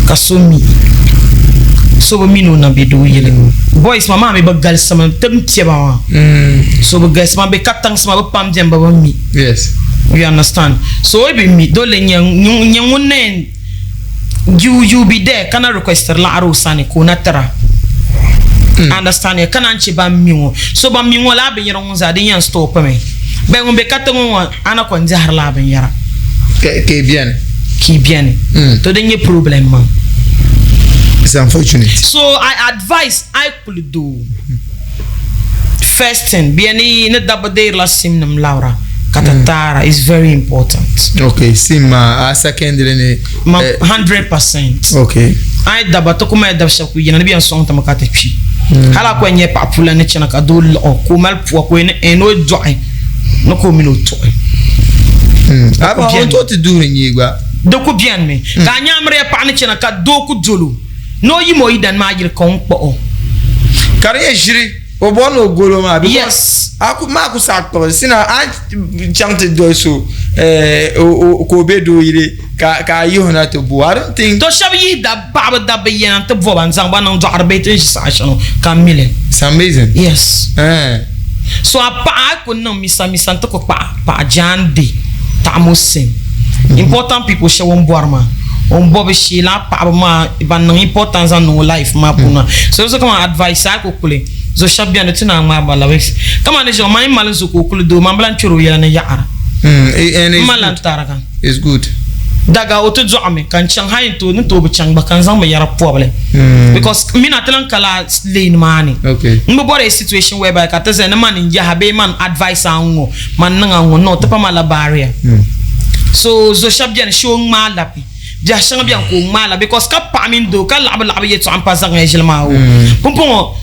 A: kasumi so ba mino na be do yele boys mama me ba gal sama tem tieba so ba guys ma be katang sama ba pam jemba ba mi
B: yes
A: you understand so we be mi do le nyangunen you be there kana request la arusani ko natara understand ya kana nchi ba miwo so ba miwo la be yero nza de yan stop me be ngombe katango ana ko nzahar la be yara
B: qui bien
A: to denye problem man
B: it's unfortunate
A: so I advise I could do first thing bieni ne dabade la simnam laura katatara is very important
B: okay sima a secondary ne
A: 100%
B: okay
A: I dabato kuma dabsha ku yina bian song tamakate pi hala ko nye papula ne chana ka do ko mal pu ko ne eno joy no ko mino to
B: aba on to ti do ni gba
A: do ko bien me ka nyamre pa ne chana ka do ku jolo no yimo idan ma jir kon po
B: kare jiri o bono golo ma because
A: yes
B: aku ma ku sakto sina an chante do so ko be do ire ka yona to bu I don't think
A: to shabi da baba da bayan to voban zang banan do arbete sa shano kamile
B: it's amazing
A: yes so apa ko no misa to ko pa jande tamusin important people show on boarma on bobe shila pa ma ban importance on no life ma puna so come advice ko kule zo shabia no tina ma bala wes kama ne jo mai mal zo ko kule do ma blan churu ya ne yaara malan taraka
B: is good
A: daga oto zo ame kan chang hayin to to bu chang ba kan zan ba yara problem because mina telan kala lane mani
B: okay
A: mbo bore situation whereby ka teze ne man nja habe man advice anwo man nga ngo no to pa mala barrier so zo shabia ne show ma lapi ja shanga bien ko mala because ka pa min do ka lab yet so am pa zanga jelma o pompon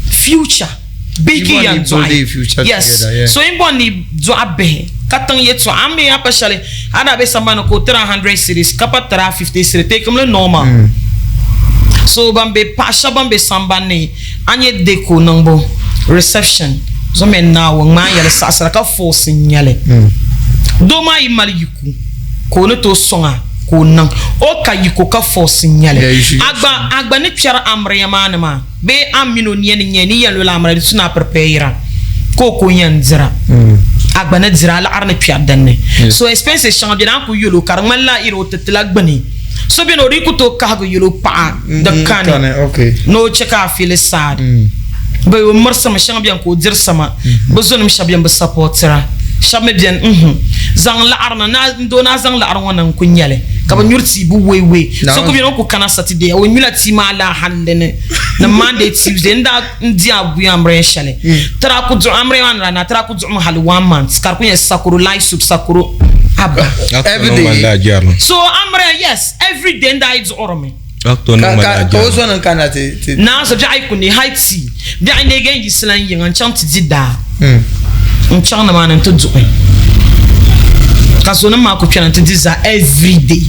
A: future biki yan
B: build future
A: yes
B: together, yeah.
A: so imbo ni be katang yetso ame apa shale ada be sambana ko 100 series kapa 50 series take comme le normal so bambe pasha bambe sambane anye deko nangbo reception zo men na wo ma yale sasara ka force nyale do ma imali yiku ko ne to songa ko nan o ka yiko ka force nyale agba ne piara amre yamane ma be amino ni yalo la amre suna prepare ko nyanzira agba na zira la arne piar danne so expense change dan ko yolo karman la iro tetla gbani so be no riku to ka go yolo pa the kan
B: okay
A: no cheka feel sad be wo marsa ma champion ko dir sama be zonum champion be supportera chamme bien zang la arna na ndo na zang la arna nan kunyale ka ba nyurti bu wewe so ko bi no ko kana saturday o nyula ti ma la handene na monday tuesday nda ndi abu amre shale tra ku zo amre wan na tra ku zo hal 1 month kar ku yes sakuru live sub sakuru abba
B: every day
A: so amre yes every day nda is orome
B: ko zo nan kana te
A: na so jai ku ni haiti bi ande gen gislan yin an chanti dida na manan to zo kaso na ma ko pian to diza every day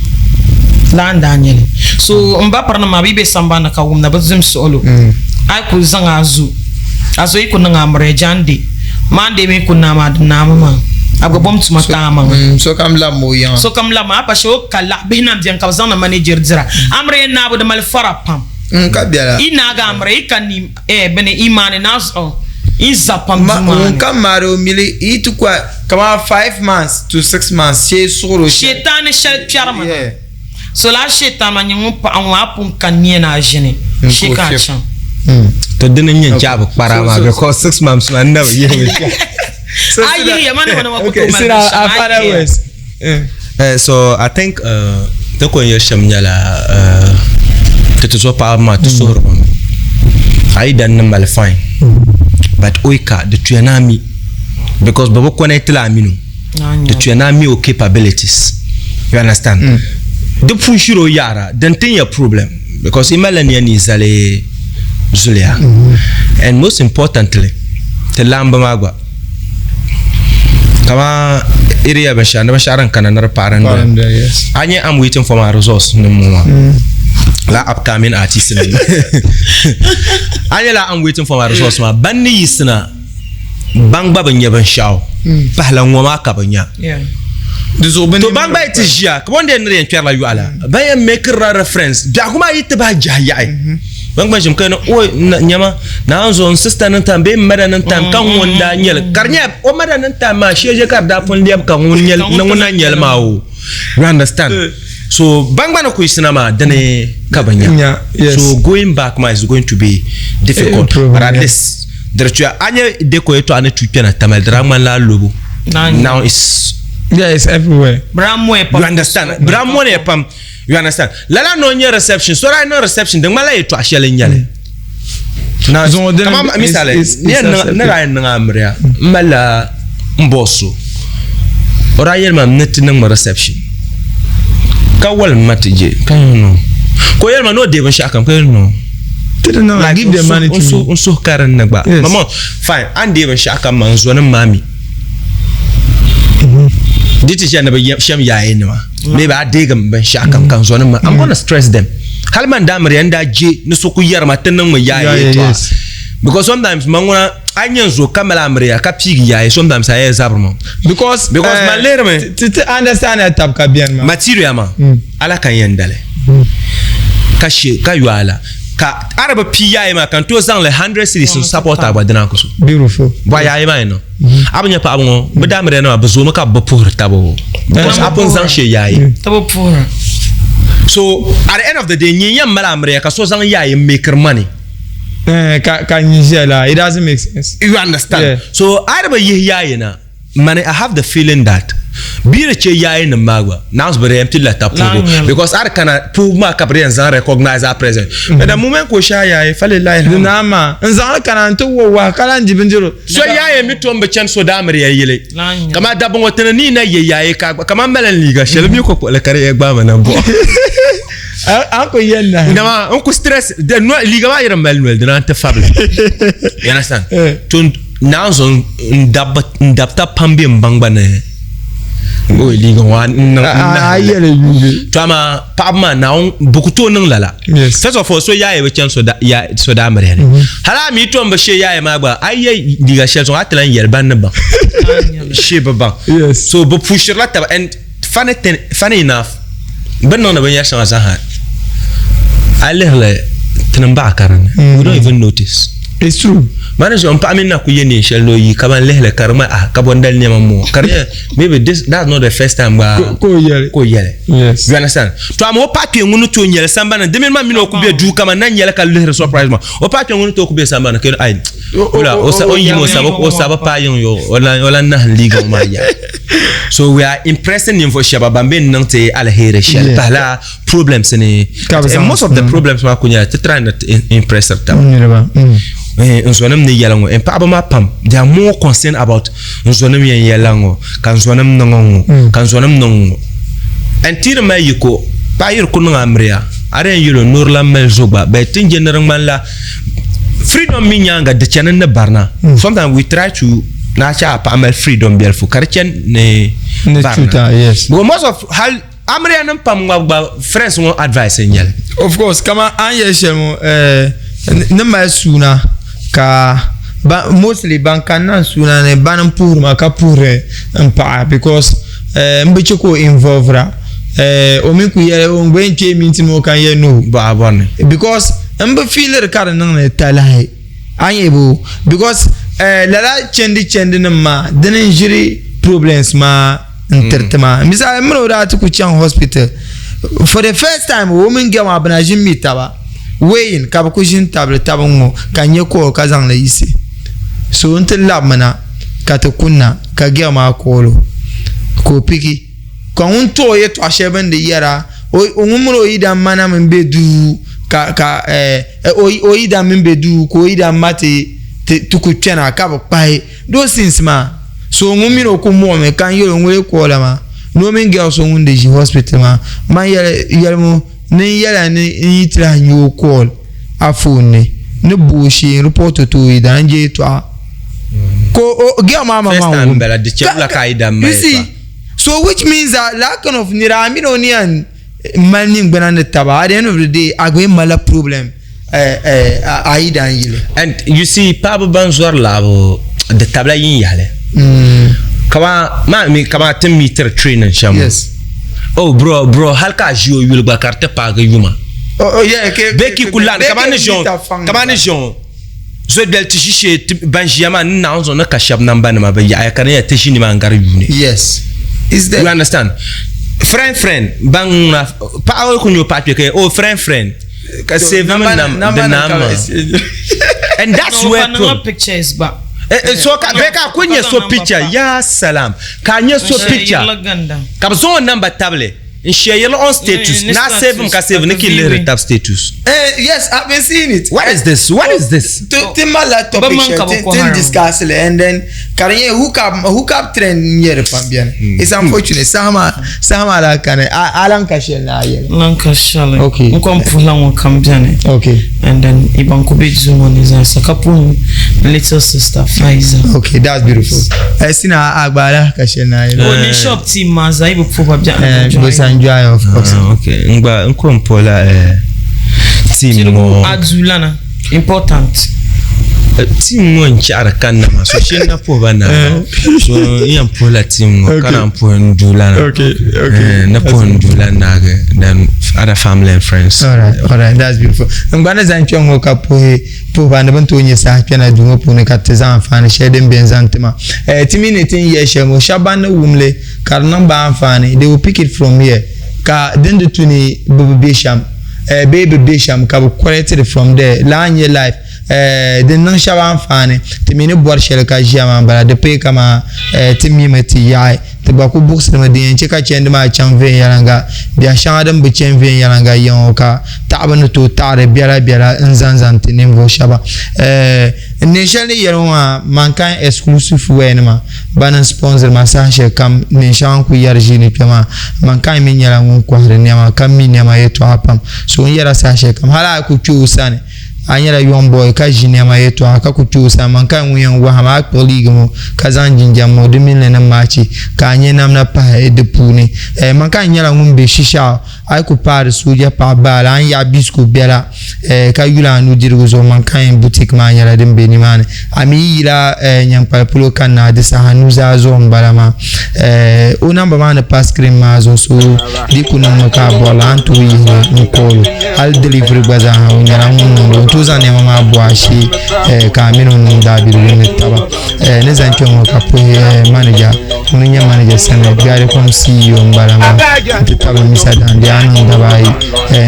A: landa nyele so mba parna ma bibe samba na kawum na bazum solo ay ku zanga azu iko na ngamre jande mande me ku na ma na mama abga bom tuma tama
B: so kam la moyan
A: so kam la ma pa sho kala bina bien ka zanga manager dira amre na bu de mal farapam
B: ka biala
A: ina ga amre ikani bene imane naso isa pam
B: kamaro mili itu kwa kama 5 months to 6 months she soro
A: shetane shel piarma so la shetan ma nyu pa anwa pun kanye na jene shika chan
D: to dina nyen jab para ma because 6 months man never
A: so ayi man wana ko
B: okay so after west
D: so I think to ko yo shamnyala to so pa ma to so ayi dan mal fine but oika the tuanami because babo connect la amino the tuanami o capabilities you understand the punshiro yara then thing your problem because imalania ni zale zulia and most importantly the lamba magwa kama area basharan kana nar paranda
B: yes
D: anya I'm waiting for my resource no more la upcoming artist anya la I'm waiting for my resource ma banni yisna bang baba nyaban shaw pahla ngoma ka banya
A: to
D: bang ba itijia ko wonde ne en pierre la yu ala ba ya make reference da kuma yitte ba jahya ai bang ba jim kana o nyama na zon sister nan tambe madanan tam kan wonda nyel karnya o madanan tam ma sheje kar da pon liam kan won nyel na wona nyel mawo you understand so bang ba no ko isnama dane kabanya so going back ma is going to be difficult but at least there tu anya de ko eto ana tu piana tamal drama la lobo now is
B: it's everywhere
D: you understand bramwe pam you understand lala no nya reception so right no reception de mala eto ashele nyale na kama misale ne ra na amria mala mboso ora yer mam net na reception ka wal matije kan no ko yer ma no de ban shakam kan no
B: no like give them money to
D: so karan na ba mama fine and de ban shakam man zo na mami diti jana ba sham yaye ne ma me ba de gam ban shakam kan zo na ma I'm going to stress them halman da mari anda je ni so ku yar ma tanan ma yaye to because sometimes mangona anyen zo kamala amriya ka pigi yaye sometimes aye zabrmo because man later me
B: to understand that tab ka bien ma
D: material ma ala kan yendale ka she ka yuala ka araba pi yaye ma kan to zan le 100 series support abadana ko so
B: beautiful
D: ba yaye ma no abanya pa abon be damre na ba zo ma ka ba pour tabo because apon zan she yaye
A: tabo pour
D: so at the end of the day nyem mala amriya ka so zan yaye maker money
B: can you say that it doesn't make sense
D: you understand so araba yaye na man, I have the feeling that be che yae na magwa now but empty letter because I can prove my capriens and recognize our presence. And the moment ko sha yae fale lai
B: na ma nzan kana to wa kala njibinjiro
D: so yae mi to mbe chen so da mre yele kama da bon wotena ni na ye yae ka kama melen liga shele mi ko le kare egba mana bo
B: anko yenna
D: ndama on ko stress de no liga ma yera mel de na te fable you understand to now on ndapta pambi mbangba ne o liga wan
B: ayele yuge
D: tama pabma na on bukuto nan lala first of all so yae we chen so da mare hala mi to mba she yae magba aye liga shel so atlan yel ban ba she ba so bu push la ta and funny enough ben non ba yasha zaha alele tinamba karan we don't even notice.
B: It's true.
D: Manager on pamina ku yeni shelo yi kaban lehle karma kabon dal nyama mo kare maybe that's not the first time
B: ko yele
D: yes you understand to am o patu ngunu to nyele samba na demen ma mino ku be du kama na nyele ka lehle surprise ma o patu ngunu to ku be samba na ke ai ola o sa on yimo saba pa yon yo ola na liga ma ya so we are impressing him for shababa ben nante ala here shel pala problems ni most of the problems ma kunya to try not impress her nzonam ne yalango en pa ma pam they are more concerned about nzonam yen yalango kan nzonam nongo kan nzonam nongo en tire ma yiko pa yir kunu amria are yiro nur la mel zoba be tin general man la freedom mi nyanga de chanen ne barna sometimes we try to na cha pa mel freedom biel fu karchen ne
B: barna yes
D: but most of hal amria nan pam ba friends won advice nyel
B: of course kama an yeshemo ne ma suna ka mostly bankana suna ne banan pour ma ka pour mpa because mbiche ko involve ra o min ku yele o ngwenche minti mo kan ye no
D: ba bonne
B: because mbe feeler kar nan ne talai anyebo because la chendi na ma denen jiri problems ma intertema misa mro da ku chan hospital for the first time woman get ma bana jin mitaba weyin ka ko jin table tabongo kanye ko kazan la yisi so until lab mana ka ta kunna ka get ma kolo ko piki ko un to ye to asheben de yara o ngumro ida mana mbe du ka o ida mbe du ko ida mate tuku tena ka ba pai do since ma so ngumiro ko mo me kan yoro ngwe ko la ma no men girl so ngunde ji hospital ma yele mo ni yele ni tra nyu call afone ne bushi report to ida nje to ko girl mama
D: bela de chela kaida ma
B: so which means that lack of nirami no nian manning banana taba at the end of the day agwe mala problem aida yile
D: and you see papa banzor labo de tabla yin yale kama tem meter training shamo
B: yes
D: oh bro halka jio yul ba carte pa ga yuma
B: oh yeah
D: beki kulan kama ne jon so del tishishe banjiyama na onzo na kashab namba na ba ya kana ya tishini ma ngar yune
B: yes is that
D: you understand friend bang na pa ko nyo pa ke oh friend ka save the number and that's where
A: pictures ba
D: so ka beka kunye so picture ya salam ka nye so picture ka zo number table in share on status na save ka save ne ki tab status
B: yes I've been seeing it.
D: What is this
B: timala topic tin discuss and then kanye hook up trend nyere pambian it's unfortunate sama la kane alan kashel na yele
A: lankashale
B: okay
A: nko mpula ngo kambiane
B: okay
A: and then ibanko bezumo niza sakapun little sister Faiza
B: okay that's beautiful sina agbara kashel na yele
A: oni shop team maza ibo probably
B: enjoy of course
D: okay ngba nko mpola team mo
A: azulana important
D: team mo nchara kana ma so shena po bana so yam pola team mo kana po ndulana
B: okay
D: na po ndulana then other family and friends
B: all right that's beautiful ngana zancho ngoka po bana bantu nyesa pena dungo po ne katezan fani shedem benzantema timi ne tin ye shemo shabana wumle karnan ba fani they will pick it from here ka then the tuni baby bisham ka quality from there line your life din niŋ shɛba anfaani ti mi ni bɔri shɛli ka ʒiya maa bala di pee kama ti mimi ti yaɣi ti gba ku buɣusirimi din yɛn chɛ ka chɛndi maa chaŋ viɛnyɛlinga biɛha shɛŋa din bi chɛni viɛnyɛlinga yiŋo ka taɣabi ni tooi taɣari biɛla n zaŋ ti ninvuɣu shɛba n ne shɛli ni yɛli maa mankind exclusive wear nima ba niŋ sponsor ma saha shɛli kam neen shɛŋa n ku yɛri ʒii kpɛ maa mankind mi nyɛla ŋun kɔhiri niɛma ka mi niɛma yɛltɔɣa pam so n yɛra saha shɛli kam hali a ku kpe o sani a nyɛla young boy ka ʒi niɛma yɛltɔɣa ka ku kpe o sani mankind ŋun yɛn waham a kpuɣi liiga ŋo ka zaŋ jinjɛm ŋo di mini ni maachi ka a nyɛ namda pahi di puuni mankind nyɛla ŋun be shisha a ku paari sooja paɣa baala an yaɣi bisco biɛla ka yula a nudirigu zuɣu mankind boutique maa nyɛla din be nimaani a mi yila nyankpali polo kanna di saha nuzaa zuɣu n bala maa o namba maa ni pa screen maa zuɣu so di ku niŋmi ka a bɔrila an tooi yihi n kɔɔlu hali delivery gba zaaha o nyɛla ŋun niŋdi o tooi zaŋ niɛma maa bɔ a shee ka a mini o niŋ daabiligu ni taba ni zaŋ kpɛ ŋɔ ka puhi manager ŋun nyɛ manager sani Garicom CEO n bala maa n ti tabili Mr. Dande a niŋ daba ayi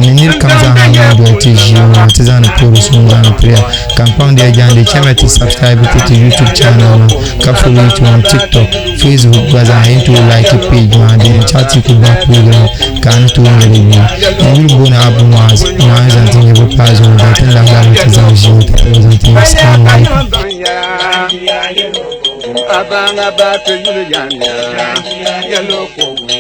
B: ni niri kam zaaha maa doli ti ʒii ŋɔ ti zaŋ ni poori so n zaŋ ni tiriya ka n kpaŋ diya jandi chɛmi ti subscribe ti YouTube channel maa ka follow ti on TikTok Facebook gba zaaha yin tooi like page maa din chati ku ba program ka a ni tooi nyɛli yuli n yuli booni abu maa maa zaŋ ti nyɛ bi paa zuɣu da ti laɣala mi ti zaŋ ʒii ti zaŋ ti nyɛ salamu alaikum
E: Abanga ba te yulu janya, yalo ko